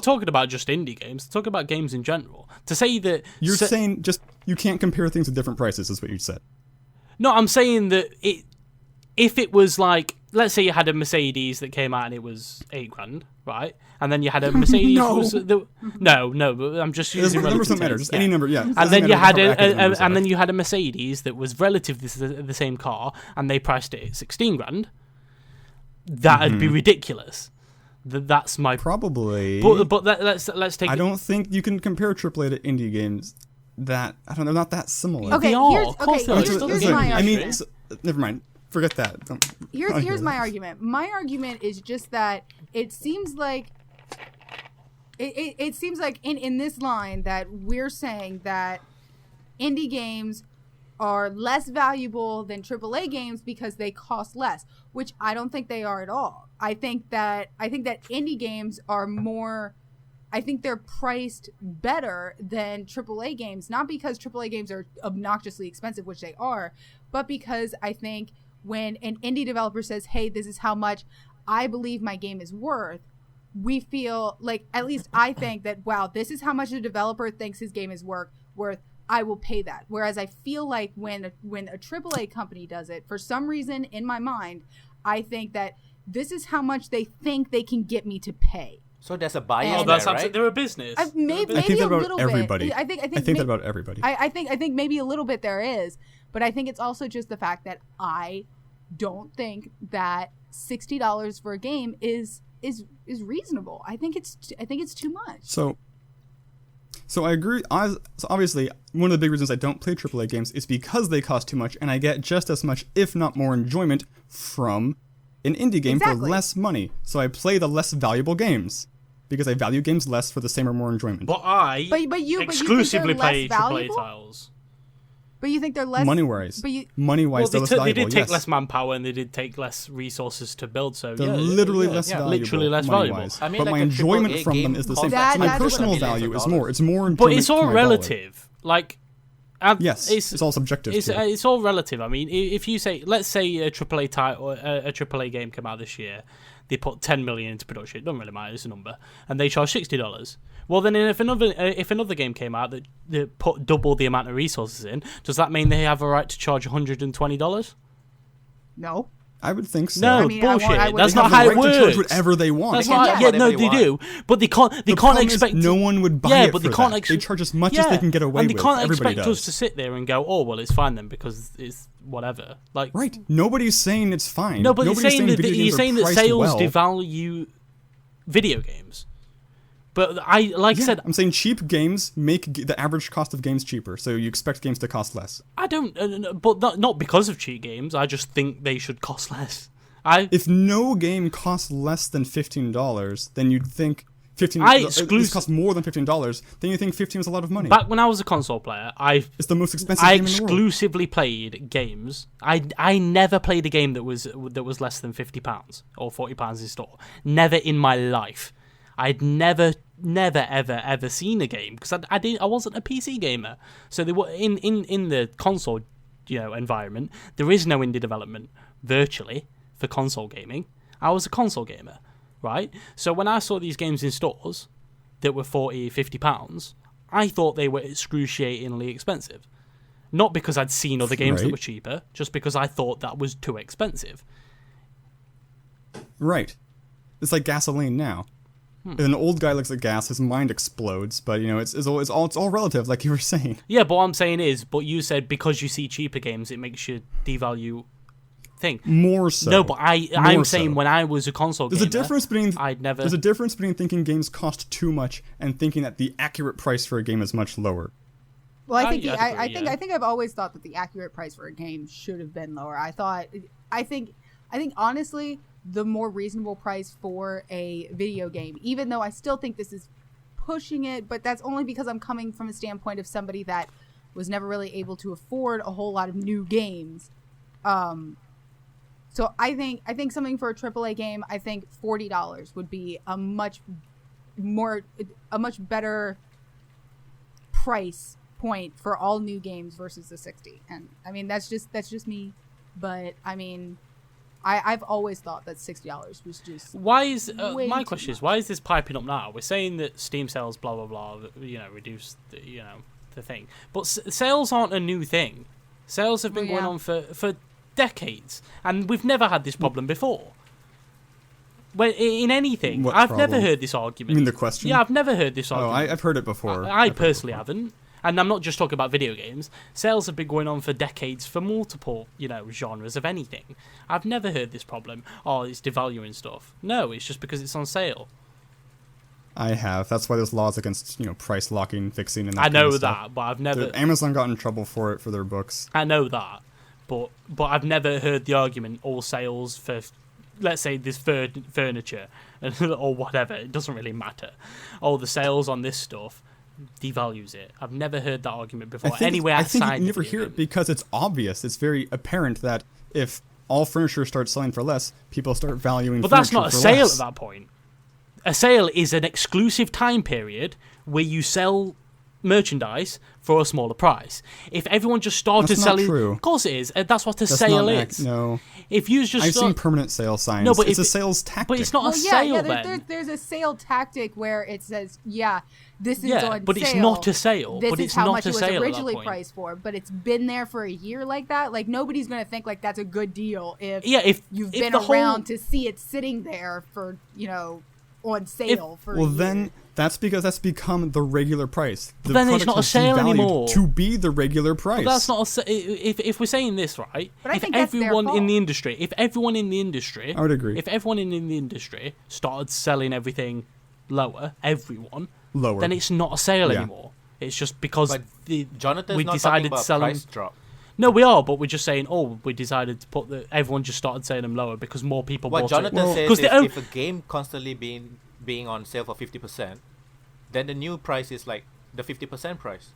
talking about just indie games. I'm talking about games in general. To say that you're saying just you can't compare things with different prices is what you said. No, I'm saying that if it was like, let's say you had a Mercedes that came out and it was $8,000, right? And then you had a Mercedes. No, but I'm just using the numbers don't matter. Just any number, yeah. And then you had a Mercedes that was relatively the same car, and they priced it at $16,000. That'd be ridiculous. That's my probably. But let's take. I don't think you can compare AAA to indie games. That I don't know, not that similar. Okay, here's my argument. I mean, never mind. Forget that. Here's my argument. My argument is just that it seems like in this line that we're saying that indie games are less valuable than AAA games because they cost less, which I don't think they are at all. I think that indie games are more I think they're priced better than AAA games, not because AAA games are obnoxiously expensive, which they are, but because I think when an indie developer says, hey, this is how much I believe my game is worth, we feel like, at least I think that, wow, this is how much a developer thinks his game is worth, I will pay that. Whereas I feel like when a AAA company does it, for some reason in my mind, I think that this is how much they think they can get me to pay. So there's a bias And- Oh, that's there, right? absolutely. They're a business. Maybe I think a that about little everybody. bit. I think that about everybody. I think maybe a little bit there is, but I think it's also just the fact that I don't think that $60 for a game is reasonable. I think it's too much. So I agree. So obviously, one of the big reasons I don't play AAA games is because they cost too much, and I get just as much, if not more, enjoyment from an indie game for Exactly. less money. So I play the less valuable games because I value games less for the same or more enjoyment. But I But you exclusively think they're play less AAA valuable? titles. But you think they're less Money-wise, But you money-wise, they're less They valuable. did take yes. less manpower and they did take less resources to build. So They're yeah, literally yeah, less yeah, valuable. literally less valuable. money-wise. I mean, but like my a enjoyment AAA from them game is the costs same. That- My that's personal what- value is $millions. more. It's more enjoyment. But it's all for my dollar. relative. Like, Yes, it's all subjective. It's, too. it's all relative. I mean, if you say, let's say a AAA title, a AAA game came out this year, they put 10 million into production. It doesn't really matter; it's a number, and they charge $60. Well, then if another game came out that put double the amount of resources in, does that mean they have a right to charge $120? no. I would think so. No, I mean, I bullshit. would- That's They not have how the it right to charge works. whatever they want. That's They can not. charge Yeah, whatever no, they they want. do, but they can't. They The can't problem is expect. no one would buy Yeah, it but they for can't that. They charge as much yeah, as they can get away and with. they can't Everybody expect does. us to sit there and go, "Oh, well, it's fine then because it's whatever." Like, Right. Nobody's saying it's fine. no, but Nobody's you're saying that video games are priced sales well. devalue video games. But I Yeah, said, I'm saying cheap games make the average cost of games cheaper, so you expect games to cost less. I don't, but not because of cheap games. I just think they should cost less. If no game costs less than $15, then you'd think $15. This costs more than $15. Then you think 15 is a lot of money. Back when I was a console player, It's the most expensive I game in the world. exclusively played games. I never played a game that was less than £50 or £40 in store. Never in my life. I'd never ever seen a game because I wasn't a PC gamer. So they were in the console environment. There is no indie development virtually for console gaming. I was a console gamer, right? So when I saw these games in stores that were £40-50, I thought they were excruciatingly expensive. Not because I'd seen other games that Right. were cheaper, just because I thought that was too expensive. Right. It's like gasoline now. If an old guy looks at gas, his mind explodes. But it's all relative, like you were saying. Yeah, but what I'm saying is, but you said because you see cheaper games, it makes you devalue thing. More so. No, but I'm More saying so. when I was a console There's gamer, a difference between There's a difference between thinking games cost too much and thinking that the accurate price for a game is much lower. Well, I think I'd agree, yeah. I think I've always thought that the accurate price for a game should have been lower. I think honestly, the more reasonable price for a video game, even though I still think this is pushing it, but that's only because I'm coming from a standpoint of somebody that was never really able to afford a whole lot of new games. So I think something for a AAA game, I think $40 would be a much better price point for all new games versus the 60. And I mean that's just me, but I mean I've always thought that $60 was just Why is way my too question is much. why is this piping up now? We're saying that Steam sales, blah blah blah, reduce the thing, but sales aren't a new thing. Sales have been Well, going yeah. on for decades, and we've never had this problem before. When in anything, What I've never problem? heard this argument. You mean the question? Yeah, I've never heard this Oh, argument. I've heard it before. I personally haven't. And I'm not just talking about video games. Sales have been going on for decades for multiple, genres of anything. I've never heard this problem. Oh, it's devaluing stuff. No, it's just because it's on sale. I have. That's why there's laws against, price locking, fixing, and that I know kind of stuff. that, but I've never. Amazon got in trouble for it for their books. I know that, but I've never heard the argument. All sales for, let's say, this furniture or whatever. It doesn't really matter. Oh, the sales on this stuff devalues it. I've never heard that argument before. Anywhere I outside. think you never the video hear it game. because it's obvious. It's very apparent that if all furniture starts selling for less, people start valuing But that's furniture not a for sale less. at that point. A sale is an exclusive time period where you sell merchandise for a smaller price. If everyone just started That's not selling, true. of course it is. That's what a That's sale not is. no. If you just I've seen permanent sale signs. No, but it's a sales tactic. but it's not Well, a yeah, sale yeah. There's a sale tactic where it says, this is on but sale. it's not a sale. This but is it's how not much a it was sale originally at that point. priced for, but it's been there for a year like that. Like nobody's gonna think like that's a good deal if you've been around to see it sitting there for on sale for. Well, a year. then that's because that's become the regular price. The then it's product not a has sale devalued anymore. to be the regular price. But that's not if we're saying this right. But I if think that's their everyone in fault. the industry, I would agree. If everyone in the industry started selling everything lower, Lower. then it's not a sale Yeah. anymore. It's just because But Jonathan's we not decided talking about to sell price them. drop. No, we are, but we're just saying. Oh, we decided to put everyone just started selling them lower because more people What bought Jonathan it. says is the if a game constantly being on sale for 50%, then the new price is like the 50% price.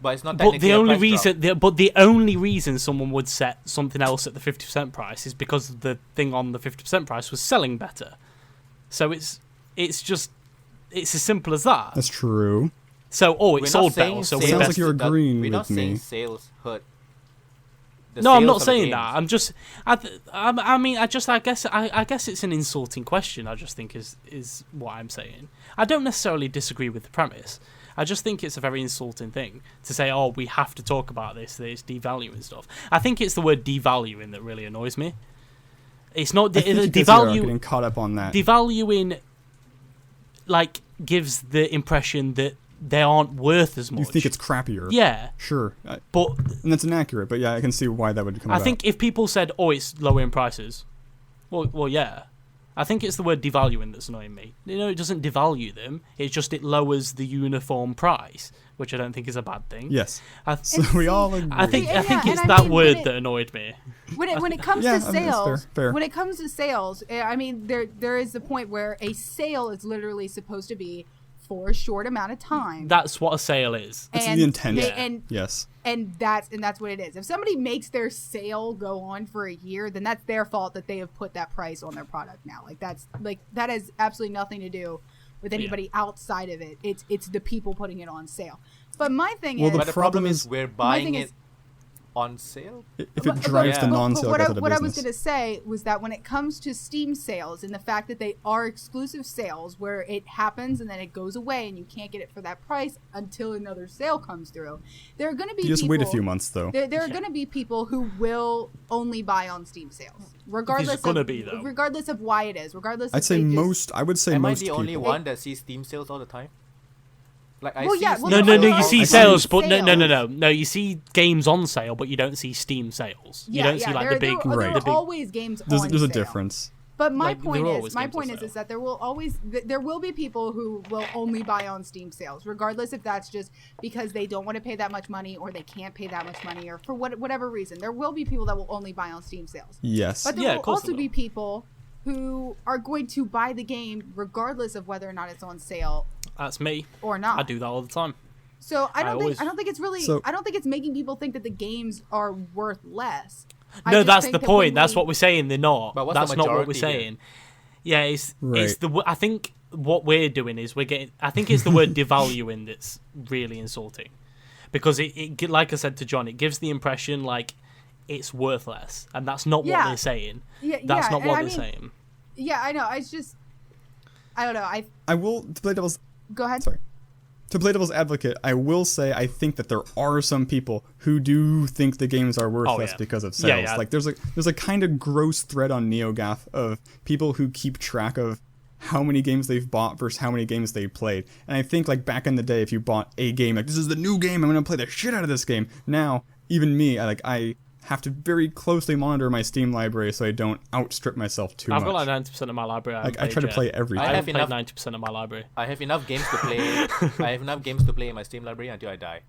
But it's not But technically the a only price reason, drop. the only reason someone would set something else at the 50% price is because the thing on the 50% price was selling better. So it's as simple as that. That's true. So it We're sold not saying better. So sales Sounds we like you're that- agreeing We're not with me. saying sales hurt. the No, I'm sales not of the saying games. that. I'm just. I guess it's an insulting question. I just think is what I'm saying. I don't necessarily disagree with the premise. I just think it's a very insulting thing to say, oh, we have to talk about this. That it's devaluing stuff. I think it's the word devaluing that really annoys me. It's not I think you guys are devalue. getting caught up on that. Devaluing, like, gives the impression that they aren't worth as much. You think it's crappier. Yeah, Sure. but And that's inaccurate, but yeah, I can see why that would come I about. think if people said, "Oh, it's lowering prices," well, yeah. I think it's the word devaluing that's annoying me. It doesn't devalue them. It's just it lowers the uniform price, which I don't think is a bad thing. Yes. I, So we all agree. I think Yeah, it's and I that mean, word when that annoyed me. when it comes Yeah, to I mean, that's sales, fair. when it comes to sales, I mean there is the point where a sale is literally supposed to be for a short amount of time. That's what a sale is. It's and the intent. they- Yes. and that's what it is. If somebody makes their sale go on for a year, then that's their fault that they have put that price on their product now. That has absolutely nothing to do with anybody outside of it. It's the people putting it on sale. But my thing Well, is, But the problem problem is is- we're thing buying is- it on sale. If it drives the but non-sale what guys I, out of what I was business. going to say was that when it comes to Steam sales and the fact that they are exclusive sales where it happens and then it goes away and you can't get it for that price until another sale comes through, there are going to be You just people, wait a few months, though. There are going to be people who will only buy on Steam sales, regardless gonna of be, though. regardless of why it is, regardless. I'd if say they just- most. I would say Am I most the only people. one that sees Steam sales all the time? Like I Well, see yeah, Steam well, No, no, no, I you see see sales, but sales. no. You see games on sale, but you don't see Steam sales. You don't see like the big. There Right. are always games There's on a sale. difference. But my Like, point there are is, always games on sale. that there will be people who will only buy on Steam sales, regardless if that's just because they don't want to pay that much money or they can't pay that much money or for whatever reason. There will be people that will only buy on Steam sales. Yes. But there Yeah, will of course also there be will. people who are going to buy the game regardless of whether or not it's on sale That's me. or not. I do that all the time. So I don't always- think it's really So- I don't think it's making people think that the games are worth less. I No, just that's think the that point. when That's we- what we're saying. They're not. But what's the That's not what we're majority here? saying. Yeah, it's Right. I think what we're doing is we're getting. I think it's the word devaluing that's really insulting, because it like I said to John, it gives the impression like it's worth less, and that's not what Yeah. they're saying. Yeah, That's yeah, not and what I they're mean- saying. Yeah, I know. It's just I don't know. I will to play devil's. Go ahead. Sorry. To play devil's advocate, I will say I think that there are some people who do think the games are worth less yeah. because of Yeah, sales. yeah. Like there's a kind of gross thread on NeoGAF of people who keep track of how many games they've bought versus how many games they played. And I think like back in the day, if you bought a game, like this is the new game, I'm gonna play the shit out of this game. Now, even me, I have to very closely monitor my Steam library so I don't outstrip myself too I've much. got like 90% of my library. Like, I try to play everything. I I have have played enough- 90% of my library. I have enough games to play. I have enough games to play in my Steam library until I die.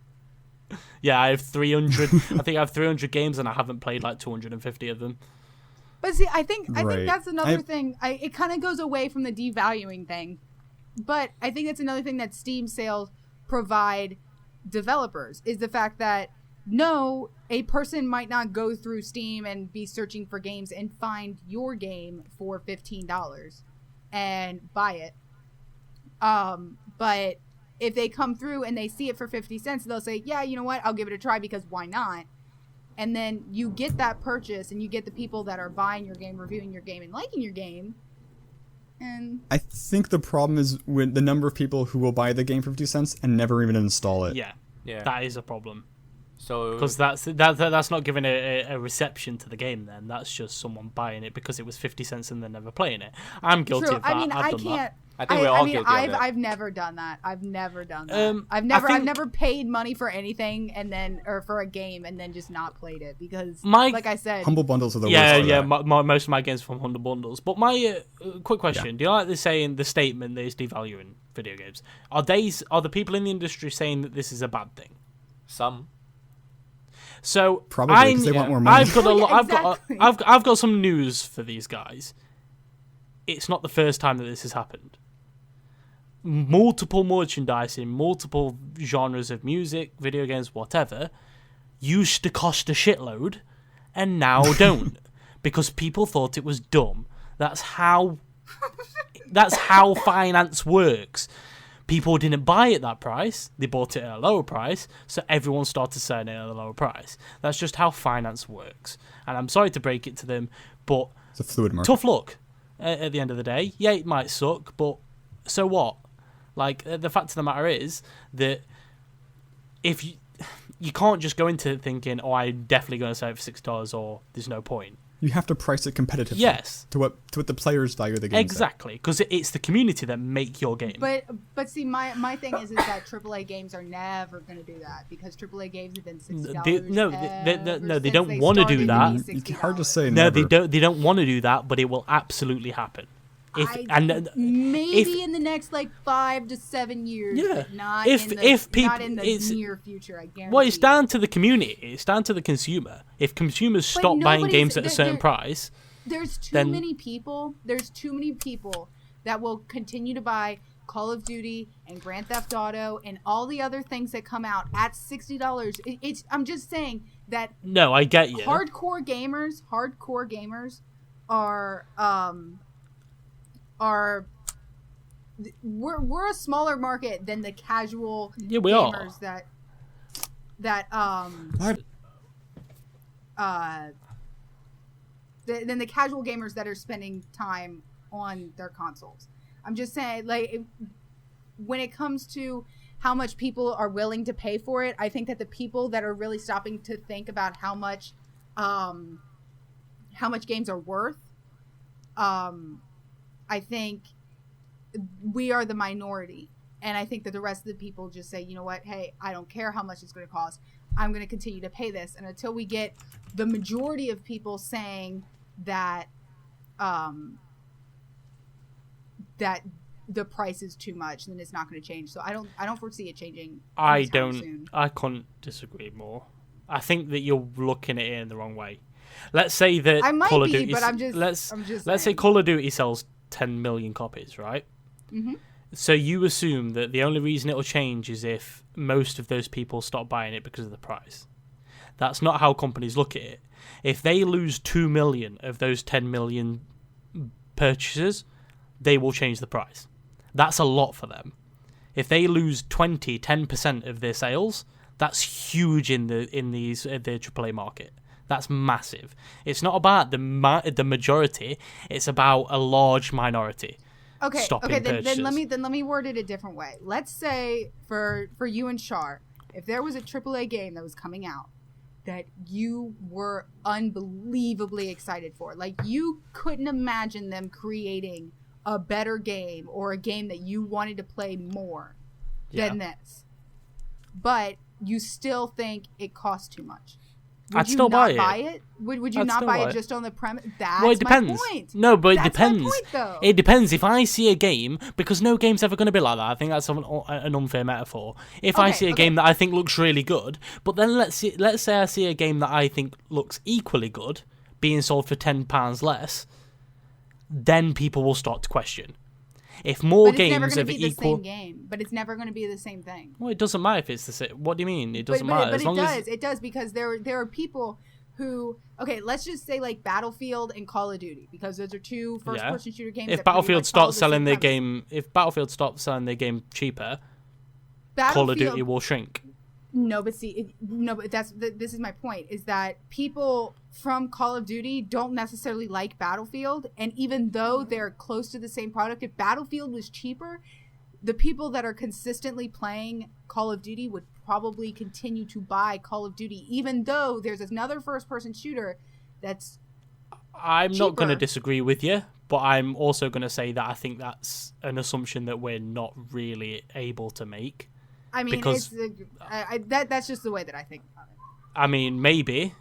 Yeah, I have 300. I think I have 300 games, and I haven't played like 250 of them. But see, I think Right. that's another I- thing. It kind of goes away from the devaluing thing, but I think that's another thing that Steam sales provide developers is the fact that no, a person might not go through Steam and be searching for games and find your game for $15 and buy it But if they come through and they see it for 50 cents, they'll say, yeah, you know what? I'll give it a try because why not? And then you get that purchase and you get the people that are buying your game, reviewing your game, and liking your game. And I think the problem is with the number of people who will buy the game for 50 cents and never even install it. Yeah, Yeah. that is a problem. So Because that's not giving a reception to the game. Then that's just someone buying it because it was 50 cents and then never playing it. I'm guilty true. of that. I mean, I've I done can't. I think we're all guilty of that. I've never done that. I've never done that. I I've think- never paid money for anything and then, or for a game and then just not played it because, My- like I said, Humble bundles are the Yeah, worst. for yeah. that. Most of my games from Humble Bundles. But my quick question: do you like the saying, the statement that is devaluing video games? Are the people in the industry saying that this is a bad thing? some. So Probably, 'cause they want more money. I've got a lot. Exactly. I've got some news for these guys. It's not the first time that this has happened. Multiple merchandising, multiple genres of music, video games, whatever, used to cost a shitload, and now don't, because people thought it was dumb. That's how finance works. People didn't buy it at that price; they bought it at a lower price, so everyone started selling it at a lower price. That's just how finance works. And I'm sorry to break it to them, but It's a fluid market. tough luck at the end of the day. Yeah, it might suck, but so what? Like, the fact of the matter is that if you can't just go into it thinking, oh, I'm definitely going to sell it for $6 or there's no point. You have to price it competitively. Yes. To what the players value the game. Exactly, because it's the community that make your game. but see, my thing is that AAA games are never going to do that because AAA games have been $60. They don't want to do that. It's hard to say. No, never. they don't want to do that, but it will absolutely happen. Maybe in the next like 5 to 7 years, Yeah. but not If in the, people- not in the it's- near future. I guarantee. Well, it's down to the community. It's down to the consumer. If consumers But stop buying nobody's- games at a certain there- price, There's too then- many people. There's too many people that will continue to buy Call of Duty and Grand Theft Auto and all the other things that come out at $60. I'm just saying that no, I get you. hardcore gamers are we're a smaller market than the casual Yeah, we are. gamers that than the casual gamers that are spending time on their consoles. I'm just saying, like, when it comes to how much people are willing to pay for it, I think that the people that are really stopping to think about how much games are worth, I think we are the minority. And I think that the rest of the people just say, you know what, hey, I don't care how much it's going to cost. I'm going to continue to pay this. And until we get the majority of people saying that that the price is too much, then it's not going to change. So I don't foresee it changing. Soon. I couldn't disagree more. I think that you're looking at it in the wrong way. Let's say that I might Call of be, Duty. but I'm just Let's say saying. Call of Duty sells 10 million copies, right? Mm-hmm. So you assume that the only reason it will change is if most of those people stop buying it because of the price. That's not how companies look at it. If they lose 2 million of those 10 million purchases, they will change the price. That's a lot for them. If they lose 10% of their sales, that's huge in the AAA market. That's massive. It's not about the majority. It's about a large minority. Okay. Stopping Then purchases. let me word it a different way. Let's say for you and Shar, if there was a AAA game that was coming out that you were unbelievably excited for, like you couldn't imagine them creating a better game or a game that you wanted to play more than this, but you still think it costs too much. Would I'd you still not buy it. Would you I'd not still buy buy it it. just on the premise? That's Well, it depends. my point. No, but it That's depends. my point, though. It depends. If I see a game, because no game's ever going to be like that. I think that's an unfair metaphor. If I Okay, see a game that I think looks really good, but then let's say I see a game that I think looks equally good, being sold for £10 less, then people will start to question. If more But it's never games going of to be the equal, same game. But it's never going to be the same thing. well, it doesn't matter if it's the same. What do you mean? It doesn't but matter But as long as it does because there are people who, okay, let's just say like Battlefield and Call of Duty, because those are two first-person shooter games. If Battlefield stops selling their game, cheaper, Call of Duty will shrink. No, but see, this is my point, is that people from Call of Duty don't necessarily like Battlefield, and even though they're close to the same product, if Battlefield was cheaper, the people that are consistently playing Call of Duty would probably continue to buy Call of Duty, even though there's another first-person shooter that's I'm cheaper. Not going to disagree with you, but I'm also going to say that I think that's an assumption that we're not really able to make. I mean, because that's just the way that I think about it. I mean, maybe,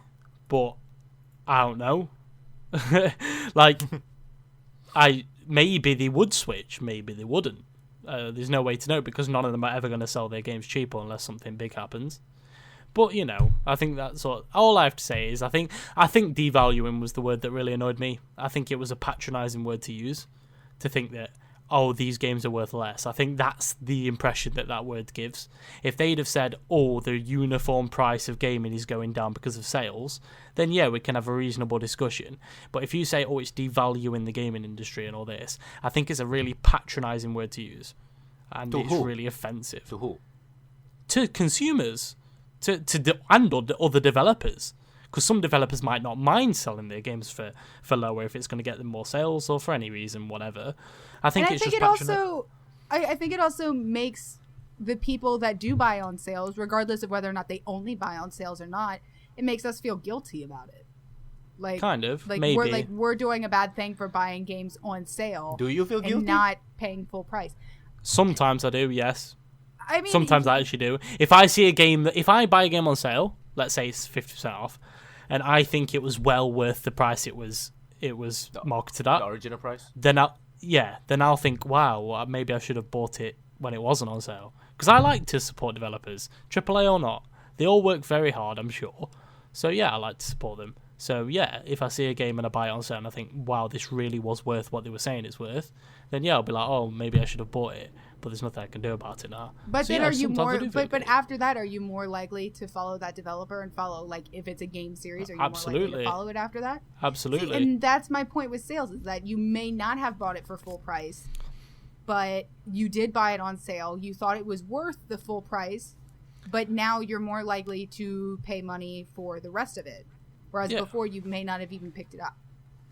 but I don't know. Like, maybe they would switch, maybe they wouldn't. There's no way to know because none of them are ever going to sell their games cheaper unless something big happens. But, you know, I think that's all I have to say is I think devaluing was the word that really annoyed me. I think it was a patronising word to use, to think that, oh, these games are worth less. I think that's the impression that word gives. If they'd have said, oh, the uniform price of gaming is going down because of sales, then yeah, we can have a reasonable discussion. But if you say, oh, it's devaluing the gaming industry and all this, I think it's a really patronising word to use. And it's really offensive. To who? To consumers. And other developers. Because some developers might not mind selling their games for lower if it's going to get them more sales or for any reason, whatever. I think it also makes the people that do buy on sales, regardless of whether or not they only buy on sales or not, it makes us feel guilty about it. Like kind of, like maybe we're doing a bad thing for buying games on sale. Do you feel guilty? And not paying full price. Sometimes I do, yes. I mean, sometimes I actually do. If I see a game if I buy a game on sale, let's say it's 50% off, and I think it was well worth the price it was marketed at, the original price, then I'll think, wow, maybe I should have bought it when it wasn't on sale. Because I like to support developers, AAA or not. They all work very hard, I'm sure. So yeah, I like to support them. So yeah, if I see a game and I buy it on sale and I think, wow, this really was worth what they were saying it's worth, then yeah, I'll be like, oh, maybe I should have bought it. But there's nothing I can do about it now. But so, then yeah, are you more? But after that, are you more likely to follow that developer and follow, like, if it's a game series? Are you more likely to follow it after that? Absolutely. See, and that's my point with sales, is that you may not have bought it for full price, but you did buy it on sale. You thought it was worth the full price, but now you're more likely to pay money for the rest of it, whereas before you may not have even picked it up.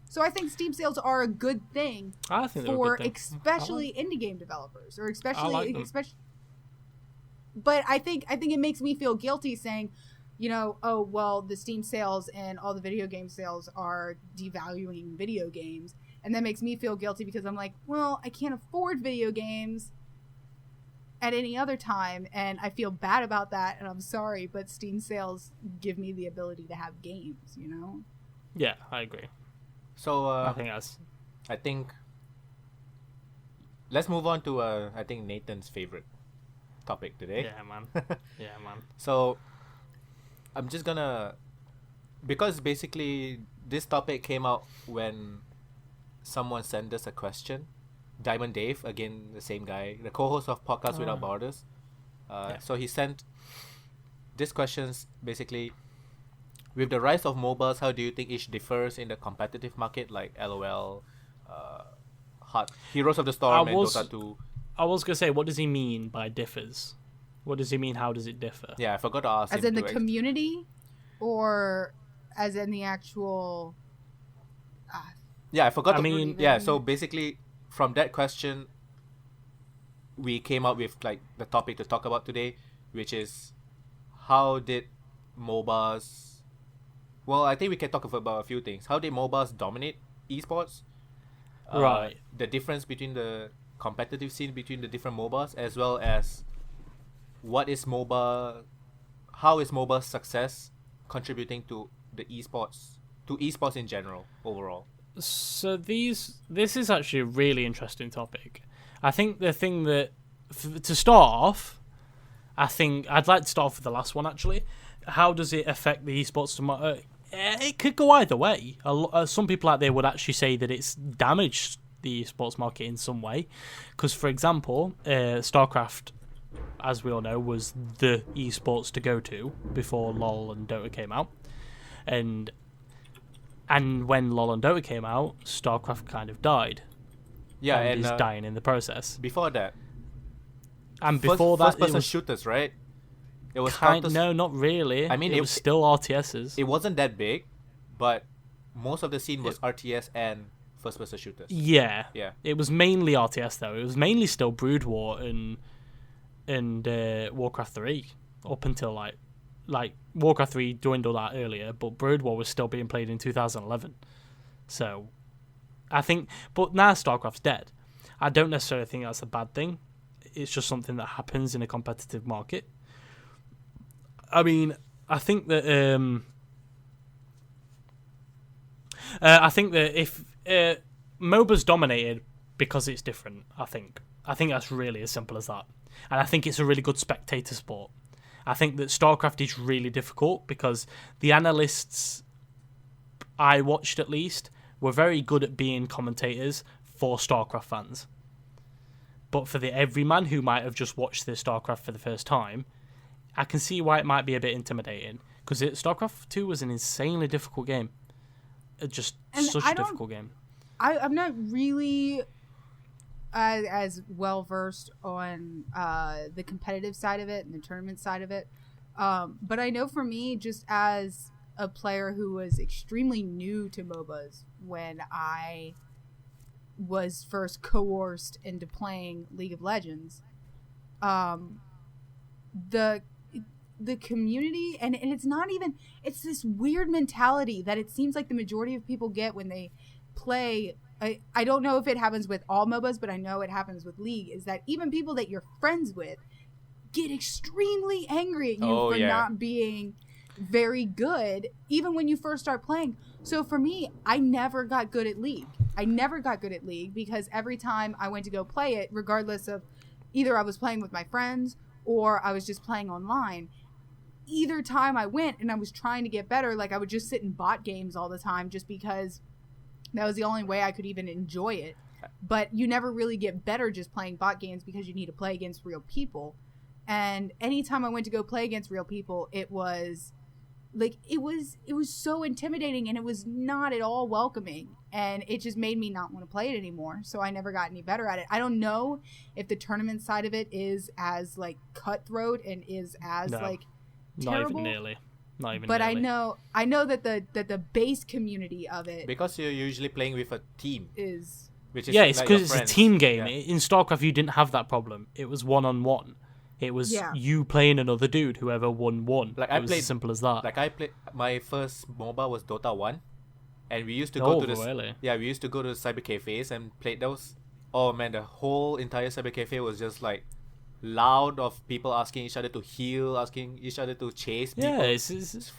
So I think Steam sales are a good thing for especially indie game developers, or especially. But I think it makes me feel guilty saying, you know, oh well, the Steam sales and all the video game sales are devaluing video games, and that makes me feel guilty because I'm like, well, I can't afford video games at any other time, and I feel bad about that, and I'm sorry, but Steam sales give me the ability to have games, you know? Yeah, I agree. So nothing else. I think let's move on to I think Nathan's favorite topic today. Yeah, man. Yeah, man. So I'm just gonna, because basically this topic came out when someone sent us a question. Diamond Dave, again the same guy, the co-host of Podcast Without Borders. So he sent this questions basically. With the rise of MOBAs, how do you think each differs in the competitive market, like LOL, Heroes of the Storm, and Dota 2? I was going to say, what does he mean by differs? What does he mean, how does it differ? Yeah, I forgot to ask him. As in the community? Or as in the actual... Yeah, I forgot yeah, so basically, from that question, we came up with like the topic to talk about today, which is how did MOBAs... Well, I think we can talk about a few things. How did MOBAs dominate eSports? Right. The difference between the competitive scene between the different MOBAs, as well as what is MOBA, how is MOBA's success contributing to the eSports in general, overall. So this is actually a really interesting topic. I think the thing that, to start off, I think I'd like to start off with the last one actually. How does it affect the eSports? It could go either way. Some people out there would actually say that it's damaged the esports market in some way. Because, for example, StarCraft, as we all know, was the esports to go to before LoL and Dota came out. And when LoL and Dota came out, StarCraft kind of died. Yeah, and and is dying in the process. before that, And before that, first-person it was shooters, right? It was no, not really. I mean, it was still RTSs. It wasn't that big, but most of the scene was RTS and first-person shooters. Yeah. Yeah. It was mainly RTS though. It was mainly still Brood War and Warcraft 3 up until like Warcraft 3 dwindled out earlier, but Brood War was still being played in 2011. So I think, but now StarCraft's dead. I don't necessarily think that's a bad thing. It's just something that happens in a competitive market. I mean, I think that if MOBAs dominated because it's different, I think that's really as simple as that. And I think it's a really good spectator sport. I think that StarCraft is really difficult because the analysts I watched, at least, were very good at being commentators for StarCraft fans. But for the everyman who might have just watched this StarCraft for the first time, I can see why it might be a bit intimidating. Because StarCraft 2 was an insanely difficult game. Such a difficult game. I'm not really as well versed on the competitive side of it and the tournament side of it. But I know for me, just as a player who was extremely new to MOBAs when I was first coerced into playing League of Legends, the community, and it's not even, it's this weird mentality that it seems like the majority of people get when they play. I don't know if it happens with all MOBAs, but I know it happens with League, is that even people that you're friends with get extremely angry at you for not being very good, even when you first start playing. So for me, I never got good at League. Because every time I went to go play it, regardless of either I was playing with my friends or I was just playing online, either time I went and I was trying to get better, like I would just sit in bot games all the time just because that was the only way I could even enjoy it. But you never really get better just playing bot games because you need to play against real people. And anytime I went to go play against real people, it was so intimidating, and it was not at all welcoming, and it just made me not want to play it anymore. So I never got any better at it. I don't know if the tournament side of it is as like cutthroat and is as terrible. Not even nearly. But I know that the base community of it, because you're usually playing with a team, is which is it's like because it's a team game. Yeah. In StarCraft, you didn't have that problem. It was 1-on-1. It was you playing another dude, whoever won. Like it was as simple as that. Like I played, my first MOBA was Dota 1, and we used to go to we used to go to cyber cafes and play those. Oh man, the whole entire cyber cafe was just like loud of people asking each other to heal, asking each other to chase people. Yeah, it's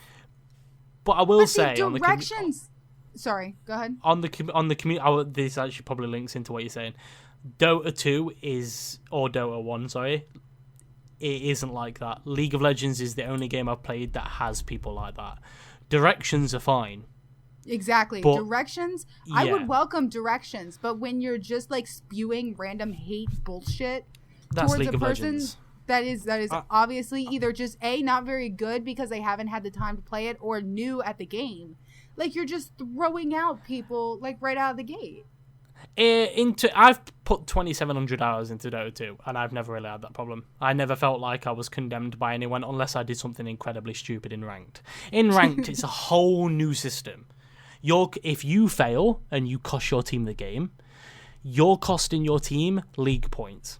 but I will say directions. Sorry, go ahead. On the community, this actually probably links into what you're saying. Dota 2 or Dota 1, sorry. It isn't like that. League of Legends is the only game I've played that has people like that. Directions are fine. Exactly. But, directions, I would welcome directions, but when you're just like spewing random hate bullshit towards League a of person Legends. that is obviously either just A, not very good because they haven't had the time to play it, or new at the game. Like, you're just throwing out people like right out of the gate. I've put 2,700 hours into Dota 2, and I've never really had that problem. I never felt like I was condemned by anyone unless I did something incredibly stupid in Ranked. In Ranked, it's a whole new system. If you fail and you cost your team the game, you're costing your team league points.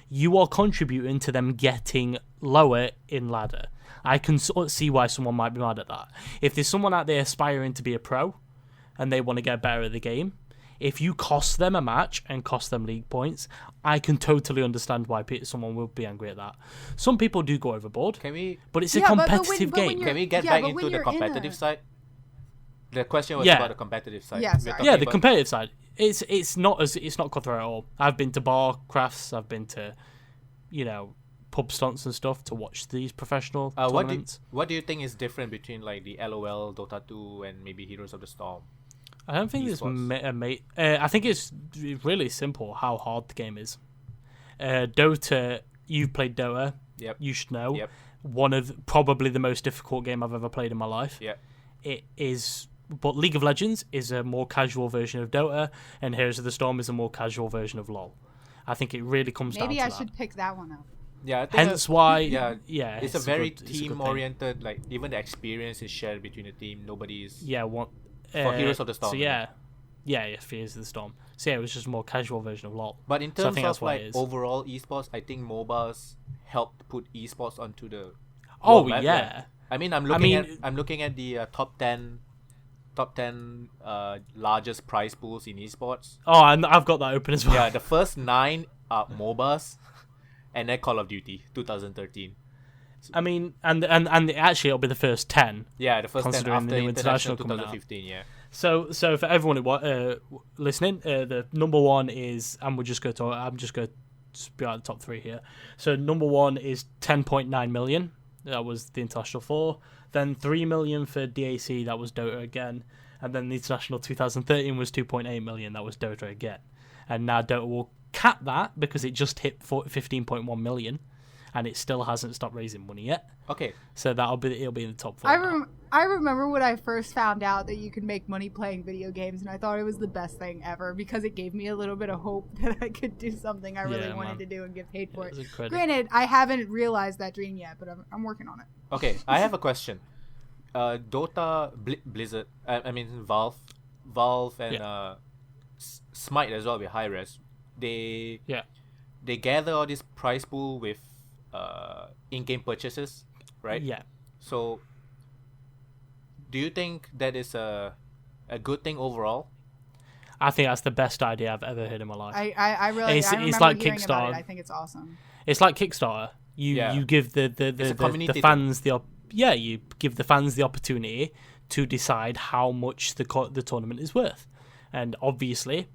You are contributing to them getting lower in ladder. I can see why someone might be mad at that. If there's someone out there aspiring to be a pro and they want to get better at the game, if you cost them a match and cost them league points, I can totally understand why someone will be angry at that. Some people do go overboard, but it's a competitive game. Can we get back into the competitive side? The question was about the competitive side. The competitive side. It's not cutthroat at all. I've been to bar crafts. I've been to, pub stunts and stuff to watch these professional tournaments. What do you think is different between like the LOL, Dota 2, and maybe Heroes of the Storm? I don't think there's I think it's really simple how hard the game is. Dota, you've played Dota. Yep. You should know. Yep. One of probably the most difficult game I've ever played in my life. Yep. it is. But League of Legends is a more casual version of Dota, and Heroes of the Storm is a more casual version of LoL. I think it really comes down to that. Maybe I should pick that one up. Yeah, I think Hence why, it's a very good team-oriented. Like even the experience is shared between the team. Nobody's what for Heroes of the Storm. So for Heroes of the Storm. So yeah, it was just a more casual version of LoL. But in terms of like overall esports, I think MOBAs helped put esports onto the. Map, yeah. I mean, I'm looking at the top 10 largest prize pools in esports. Oh, and I've got that open as well. Yeah, the first 9 are MOBAs, and then Call of Duty 2013. I mean, and actually it'll be the first 10. Yeah, the first 10 after the new international 2015. Yeah. So for everyone listening, the number one is, and I'm just going to spew out the top 3 here. So number 1 is 10.9 million. That was the international 4. Then 3 million for DAC. That was Dota again. And then the international 2013 was 2.8 million. That was Dota again. And now Dota will cap that because it just hit 15.1 million, and it still hasn't stopped raising money yet. Okay. So it'll be in the top 4. I remember when I first found out that you could make money playing video games, and I thought it was the best thing ever because it gave me a little bit of hope that I could do something I really wanted to do and get paid for it. Granted, I haven't realized that dream yet, but I'm working on it. Okay, I have a question. Dota, Blizzard, Valve, and Smite as well with Hi-Res. They gather all this prize pool with in-game purchases, right? Yeah. So, do you think that is a good thing overall? I think that's the best idea I've ever heard in my life. I really it's remember like hearing Kickstarter. about it. I think it's awesome. It's like Kickstarter. You give the fans you give the fans the opportunity to decide how much the tournament is worth, and obviously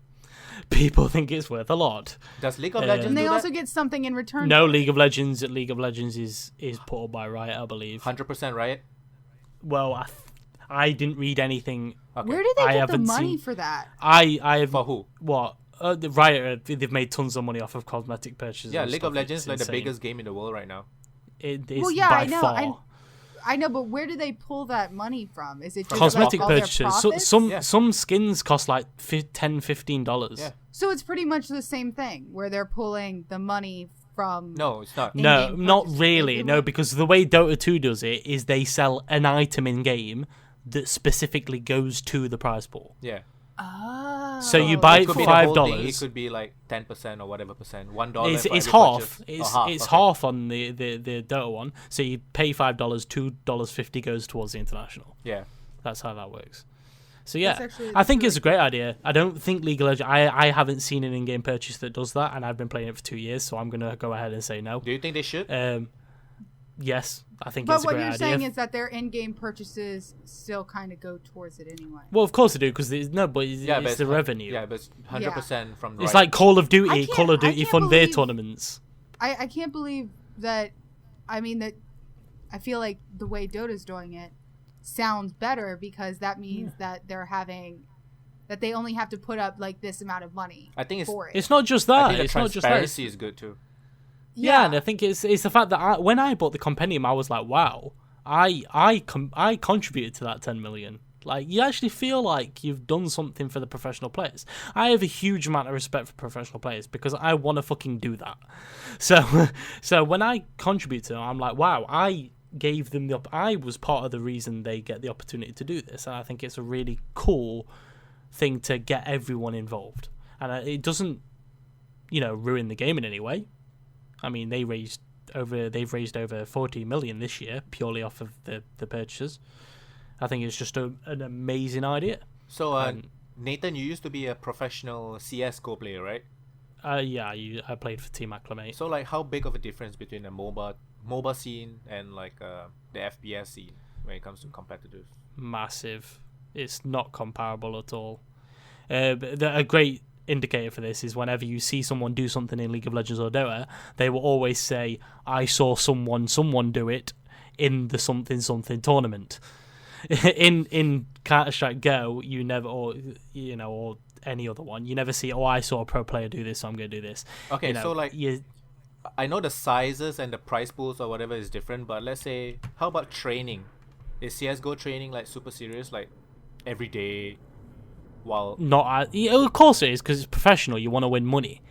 people think it's worth a lot. Does League of Legends and they do also that? get something in return? No, League of Legends is put up by Riot, I believe. 100% Riot? Well, I didn't read anything. Okay. Where do they get the money for that? I have for who? What? The Riot, they've made tons of money off of cosmetic purchases. Yeah, League of Legends is like the biggest game in the world right now. It is by far. I know, but where do they pull that money from? Is it just cosmetic like purchases? Some skins cost like $10-15. Yeah. So it's pretty much the same thing where they're pulling the money from. No, it's not. No, not really. No, because the way Dota 2 does it is they sell an item in game that specifically goes to the prize pool. Yeah. Oh. So you buy it for $5. It could be like 10% or whatever percent. $1. It's half. It's half on the Dota one. So you pay $5, $2.50 goes towards the international. Yeah. That's how that works. So yeah, I think it's a great idea. I don't think League of Legends. I haven't seen an in-game purchase that does that, and I've been playing it for 2 years, so I'm gonna go ahead and say no. Do you think they should? Yes, I think it's a great idea. But what you're saying is that their in-game purchases still kind of go towards it anyway. Well, of course they do, because it's the revenue. Yeah, but it's 100% from the It's like Call of Duty. Call of Duty fund their tournaments. I can't believe that. I mean, that I feel like the way Dota's doing it sounds better because that means that they only have to put up like this amount of money. I think it's not just that. I think it's the not just that. transparency is good too. Yeah, and I think it's the fact that when I bought the compendium, I was like, wow, I contributed to that 10 million. Like, you actually feel like you've done something for the professional players. I have a huge amount of respect for professional players because I want to fucking do that. So when I contribute to them, I'm like, wow, I gave them I was part of the reason they get the opportunity to do this, and I think it's a really cool thing to get everyone involved, and it doesn't, ruin the game in any way. I mean, they've raised over 40 million this year purely off of the purchases. I think it's just an amazing idea. So, Nathan, you used to be a professional CS:GO player, right? Yeah, I played for Team Acclimate. So, like, how big of a difference between a MOBA scene and like the FPS scene when it comes to competitive? Massive. It's not comparable at all. A great indicator for this is whenever you see someone do something in League of Legends or Dota, they will always say, "I saw someone do it in the something tournament." in Counter-Strike Go, you never, or any other one, you never see, "Oh, I saw a pro player do this, so I'm going to do this." Okay, so like, I know the sizes and the prize pools or whatever is different, but let's say, how about training? Is CS:GO training like super serious, like every day? While Of course it is, because it's professional. You want to win money.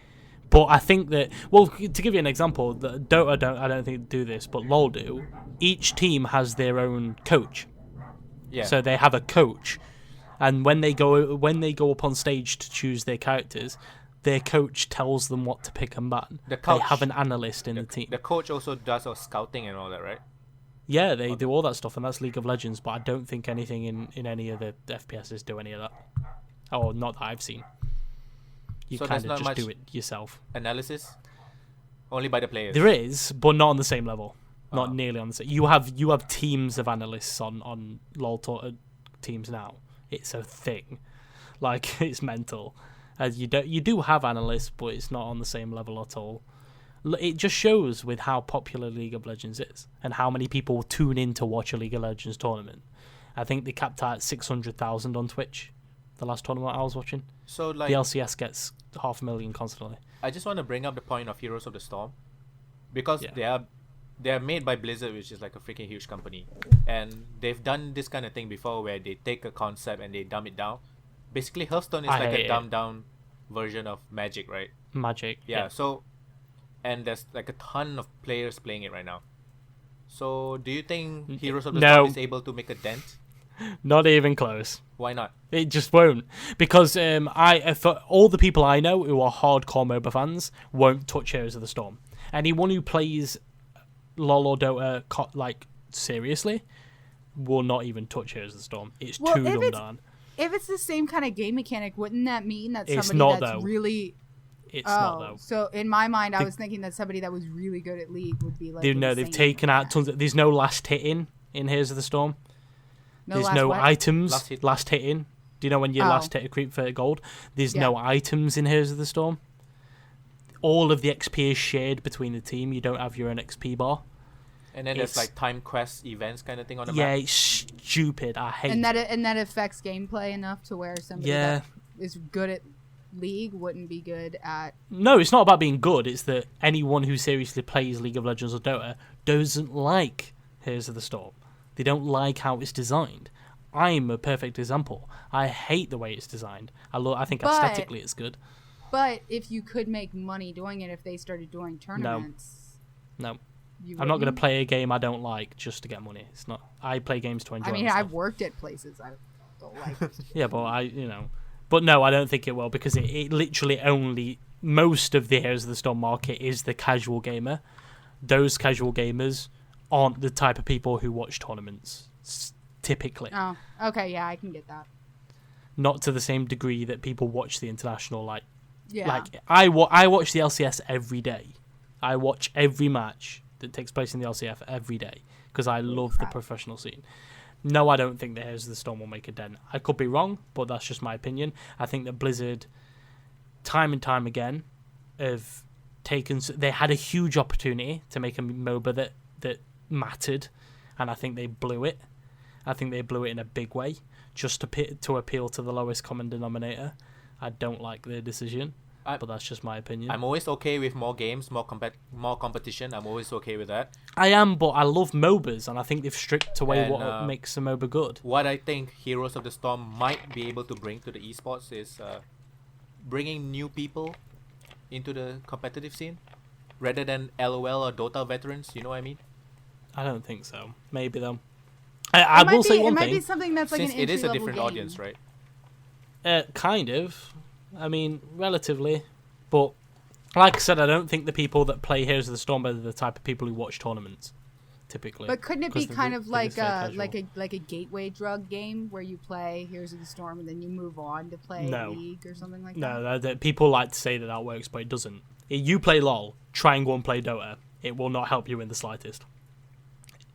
But I think that, well, to give you an example, Dota I don't think do this, but LoL do. Each team has their own coach. yeah, So they have a coach, and when they go up on stage to choose their characters, their coach tells them what to pick and ban. They have an analyst in the team. The coach also does all scouting and all that, right? Yeah, they do all that stuff, and that's League of Legends. But I don't think anything in any of the FPSs do any of that. Oh, not that I've seen. You So kind there's of not just much do it yourself. Analysis, only by the players. There is, but not on the same level. Not nearly on the same. You have teams of analysts on LoL teams now. It's a thing, like it's mental. You do have analysts, but it's not on the same level at all. It just shows with how popular League of Legends is and how many people tune in to watch a League of Legends tournament. I think they capped out at 600,000 on Twitch. The last tournament I was watching. So like the LCS gets 500,000 constantly. I just want to bring up the point of Heroes of the Storm, because they are made by Blizzard, which is like a freaking huge company, and they've done this kind of thing before where they take a concept and they dumb it down. Basically, Hearthstone is like a dumbed down version of Magic, right? Magic. Yeah. So, and there's like a ton of players playing it right now. So, do you think Heroes of the Storm is able to make a dent? Not even close. Why not? It just won't, because for all the people I know who are hardcore MOBA fans won't touch Heroes of the Storm. Anyone who plays LoL or Dota like seriously will not even touch Heroes of the Storm. It's too dumbed down. If it's the same kind of game mechanic, wouldn't that mean that It's somebody not, that's though. really It's not though. So in my mind, I was thinking that somebody that was really good at League would be like. They've taken out tons. There's no last hit in Heroes of the Storm. There's no items last hit in. Do you know when you last hit a creep for gold? There's no items in Heroes of the Storm. All of the XP is shared between the team. You don't have your own XP bar. And then there's like time quest events kind of thing on the map. Yeah, it's stupid. I hate and that affects gameplay enough to where somebody that is good at League wouldn't be good at. No, it's not about being good. It's that anyone who seriously plays League of Legends or Dota doesn't like Heroes of the Storm. They don't like how it's designed. I'm a perfect example. I hate the way it's designed. I think aesthetically it's good. But if you could make money doing it, if they started doing tournaments, no. I'm not going to play a game I don't like just to get money. It's not. I play games to enjoy. I mean, myself. I've worked at places I don't like. Yeah, but but no, I don't think it will, because it literally only most of the Heroes of the Storm market is the casual gamer. Those casual gamers aren't the type of people who watch tournaments typically. Oh, okay, yeah, I can get that. Not to the same degree that people watch the international. Like I watch the LCS every day. I watch every match that takes place in the LCF every day because I love the professional scene. No, I don't think the Heroes of the Storm will make a dent. I could be wrong, but that's just my opinion. I think that Blizzard, time and time again, have taken. They had a huge opportunity to make a MOBA that mattered, and I think they blew it. I think they blew it in a big way, just to appeal to the lowest common denominator. I don't like their decision, but that's just my opinion. I'm always okay with more games, more competition. I'm always okay with that. I am, but I love MOBAs, and I think they've stripped away what makes a MOBA good. What I think Heroes of the Storm might be able to bring to the esports is bringing new people into the competitive scene, rather than LOL or Dota veterans. You know what I mean? I don't think so. Maybe though. I will say one thing. It might be something that's like since an it is a entry-level different game. audience, right? Kind of. I mean, relatively. But like I said, I don't think the people that play Heroes of the Storm are the type of people who watch tournaments, typically. But couldn't it be kind of like a gateway drug game where you play Heroes of the Storm and then you move on to play League or something like that? No, people like to say that works, but it doesn't. If you play LoL, try and go and play Dota. It will not help you in the slightest.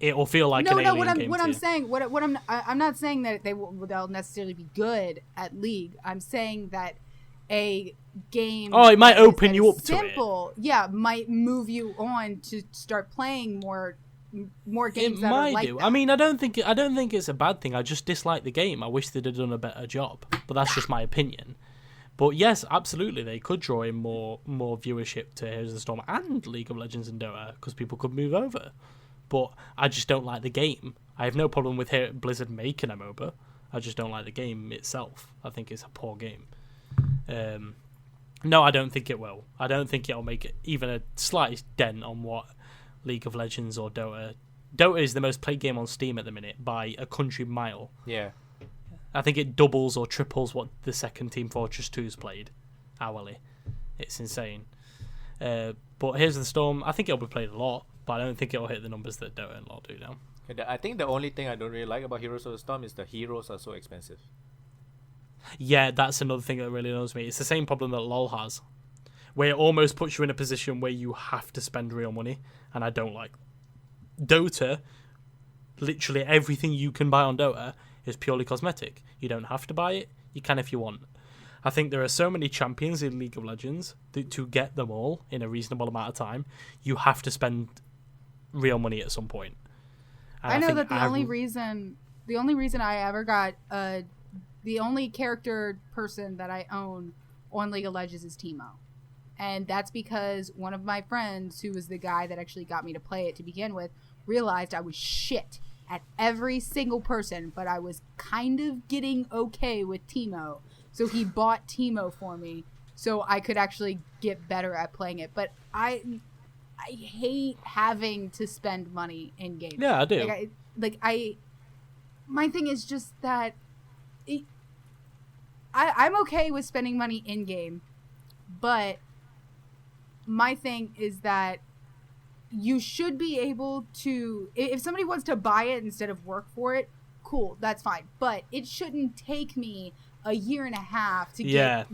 It will feel like an alien game. I'm not saying that they'll necessarily be good at League. I'm saying that a game. Oh, it might open you up to it. Yeah, might move you on to start playing more games. It might do. That. I mean, I don't think it's a bad thing. I just dislike the game. I wish they'd have done a better job. But that's just my opinion. But yes, absolutely, they could draw in more viewership to Heroes of the Storm and League of Legends and Dota because people could move over. But I just don't like the game. I have no problem with Blizzard making a MOBA. I just don't like the game itself. I think it's a poor game. No, I don't think it will. I don't think it'll make it even a slight dent on what League of Legends or Dota. Dota is the most played game on Steam at the minute by a country mile. Yeah. I think it doubles or triples what the second Team Fortress 2's played hourly. It's insane. But Heroes of the Storm, I think it'll be played a lot, but I don't think it'll hit the numbers that Dota and LoL do now. I think the only thing I don't really like about Heroes of the Storm is the heroes are so expensive. Yeah, that's another thing that really annoys me. It's the same problem that LoL has, where it almost puts you in a position where you have to spend real money, and I don't like Dota. Literally everything you can buy on Dota is purely cosmetic. You don't have to buy it. You can if you want. I think there are so many champions in League of Legends that to get them all in a reasonable amount of time, you have to spend real money at some point. And I know that the only reason I ever got the only character person that I own on League of Legends is Teemo. And that's because one of my friends, who was the guy that actually got me to play it to begin with, realized I was shit at every single person, but I was kind of getting okay with Teemo. So he bought Teemo for me so I could actually get better at playing it. But I hate having to spend money in games. Yeah, I do. My thing is just that I'm okay with spending money in game, but my thing is that you should be able to, if somebody wants to buy it instead of work for it, cool, that's fine. But it shouldn't take me a year and a half to get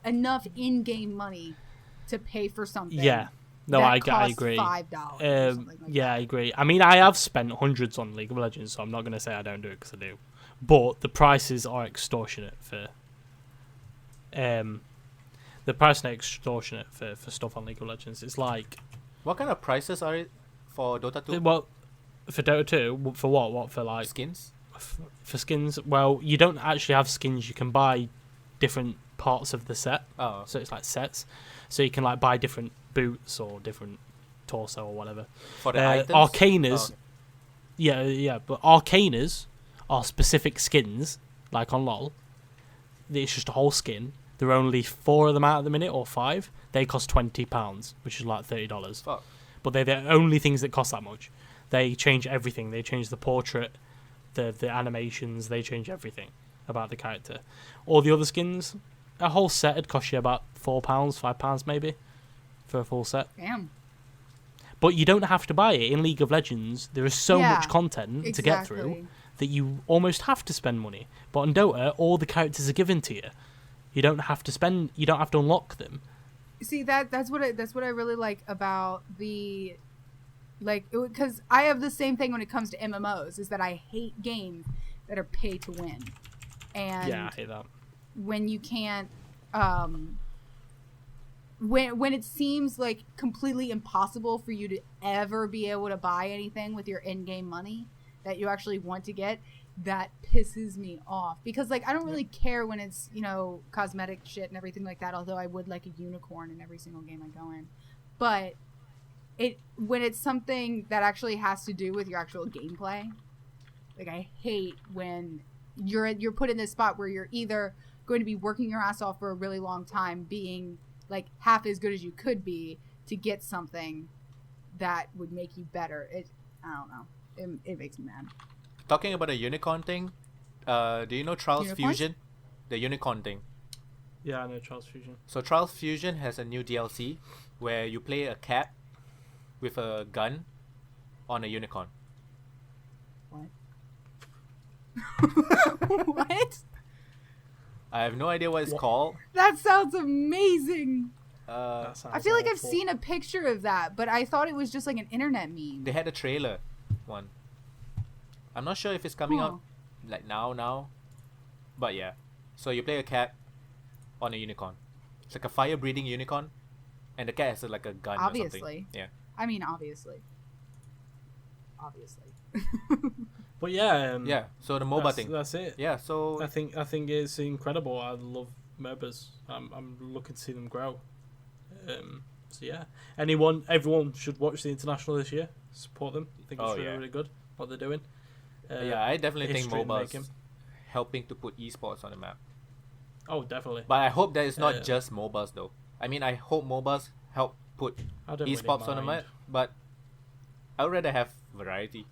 enough in-game money to pay for something. Yeah. No, I agree. $5. Yeah, I agree. I mean, I have spent hundreds on League of Legends, so I'm not going to say I don't do it because I do. But the prices are extortionate for stuff on League of Legends. It's like, what kind of prices are it for Dota 2? Well, for Dota 2, for what? What for like skins? For skins, well, you don't actually have skins. You can buy different parts of the set. Oh, so it's like sets. So you can like buy different boots or different torso or whatever. For the items? Arcanas, okay. yeah, but Arcanas are specific skins, like on LoL. It's just a whole skin. There are only 4 of them out at the minute, or 5. They cost £20, which is like $30. Fuck. But they're the only things that cost that much. They change everything. They change the portrait, the animations. They change everything about the character. All the other skins, a whole set would cost you about £4, £5 maybe, for a full set. Damn. But you don't have to buy it. In League of Legends, there is so much content to get through that you almost have to spend money. But in Dota, all the characters are given to you. You don't have to spend. You don't have to unlock them. See, that's what I really like about the, like, because I have the same thing when it comes to MMOs, is that I hate games that are pay to win. And yeah, I hate that. When you can't, when it seems like completely impossible for you to ever be able to buy anything with your in-game money that you actually want to get, that pisses me off. Because, like, I don't really care when it's, you know, cosmetic shit and everything like that, although I would like a unicorn in every single game I go in. But when it's something that actually has to do with your actual gameplay, like, I hate when you're put in this spot where you're either going to be working your ass off for a really long time, being like half as good as you could be to get something that would make you better. I don't know. It makes me mad. Talking about a unicorn thing, do you know Trials Unicorns? Fusion? The unicorn thing. Yeah, I know Trials Fusion. So Trials Fusion has a new DLC where you play a cat with a gun on a unicorn. What? What? I have no idea what it's called. That sounds amazing. That sounds I feel like I've awful. seen a picture of that, but I thought it was just like an internet meme. They had a trailer one. I'm not sure if it's coming out like now. But yeah. So you play a cat on a unicorn. It's like a fire-breathing unicorn. And the cat has like a gun or Obviously. something. Yeah. I mean, obviously. Obviously. But yeah, Yeah. So the MOBA thing. That's it. Yeah, so I think it's incredible. I love MOBAs. I'm looking to see them grow. So yeah, everyone should watch the international this year. Support them. I think it's really good. what they're doing. Yeah, I definitely think history MOBAs making. helping to put esports on the map. Oh, definitely. But I hope that it's not just MOBAs though. I mean, I hope MOBAs help put I don't esports really on the mind. map, but I would rather have variety.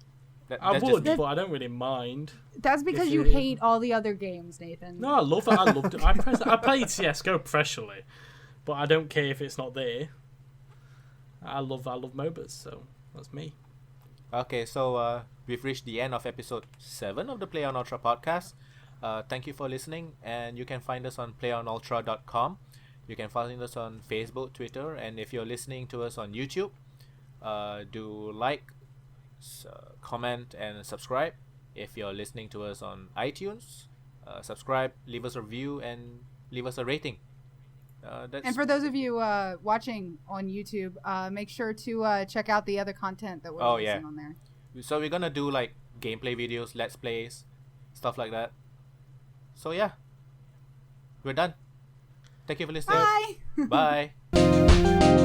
I That's would, just me. but I don't really mind. That's because If you you- hate all the other games, Nathan. No, I love it. I loved it. I played CS:GO professionally, but I don't care if it's not there. I love MOBAs, so that's me. Okay, so we've reached the end of episode 7 of the playonultra podcast. Thank you for listening, and you can find us on playonultra.com. You can find us on Facebook, Twitter, and if you're listening to us on YouTube, do like, comment, and subscribe. If you're listening to us on iTunes, subscribe, leave us a review, and leave us a rating. And for those of you watching on YouTube, make sure to check out the other content that we're releasing on there. So we're gonna do like gameplay videos, let's plays, stuff like that. So yeah, we're done. Thank you for listening. Bye. Bye.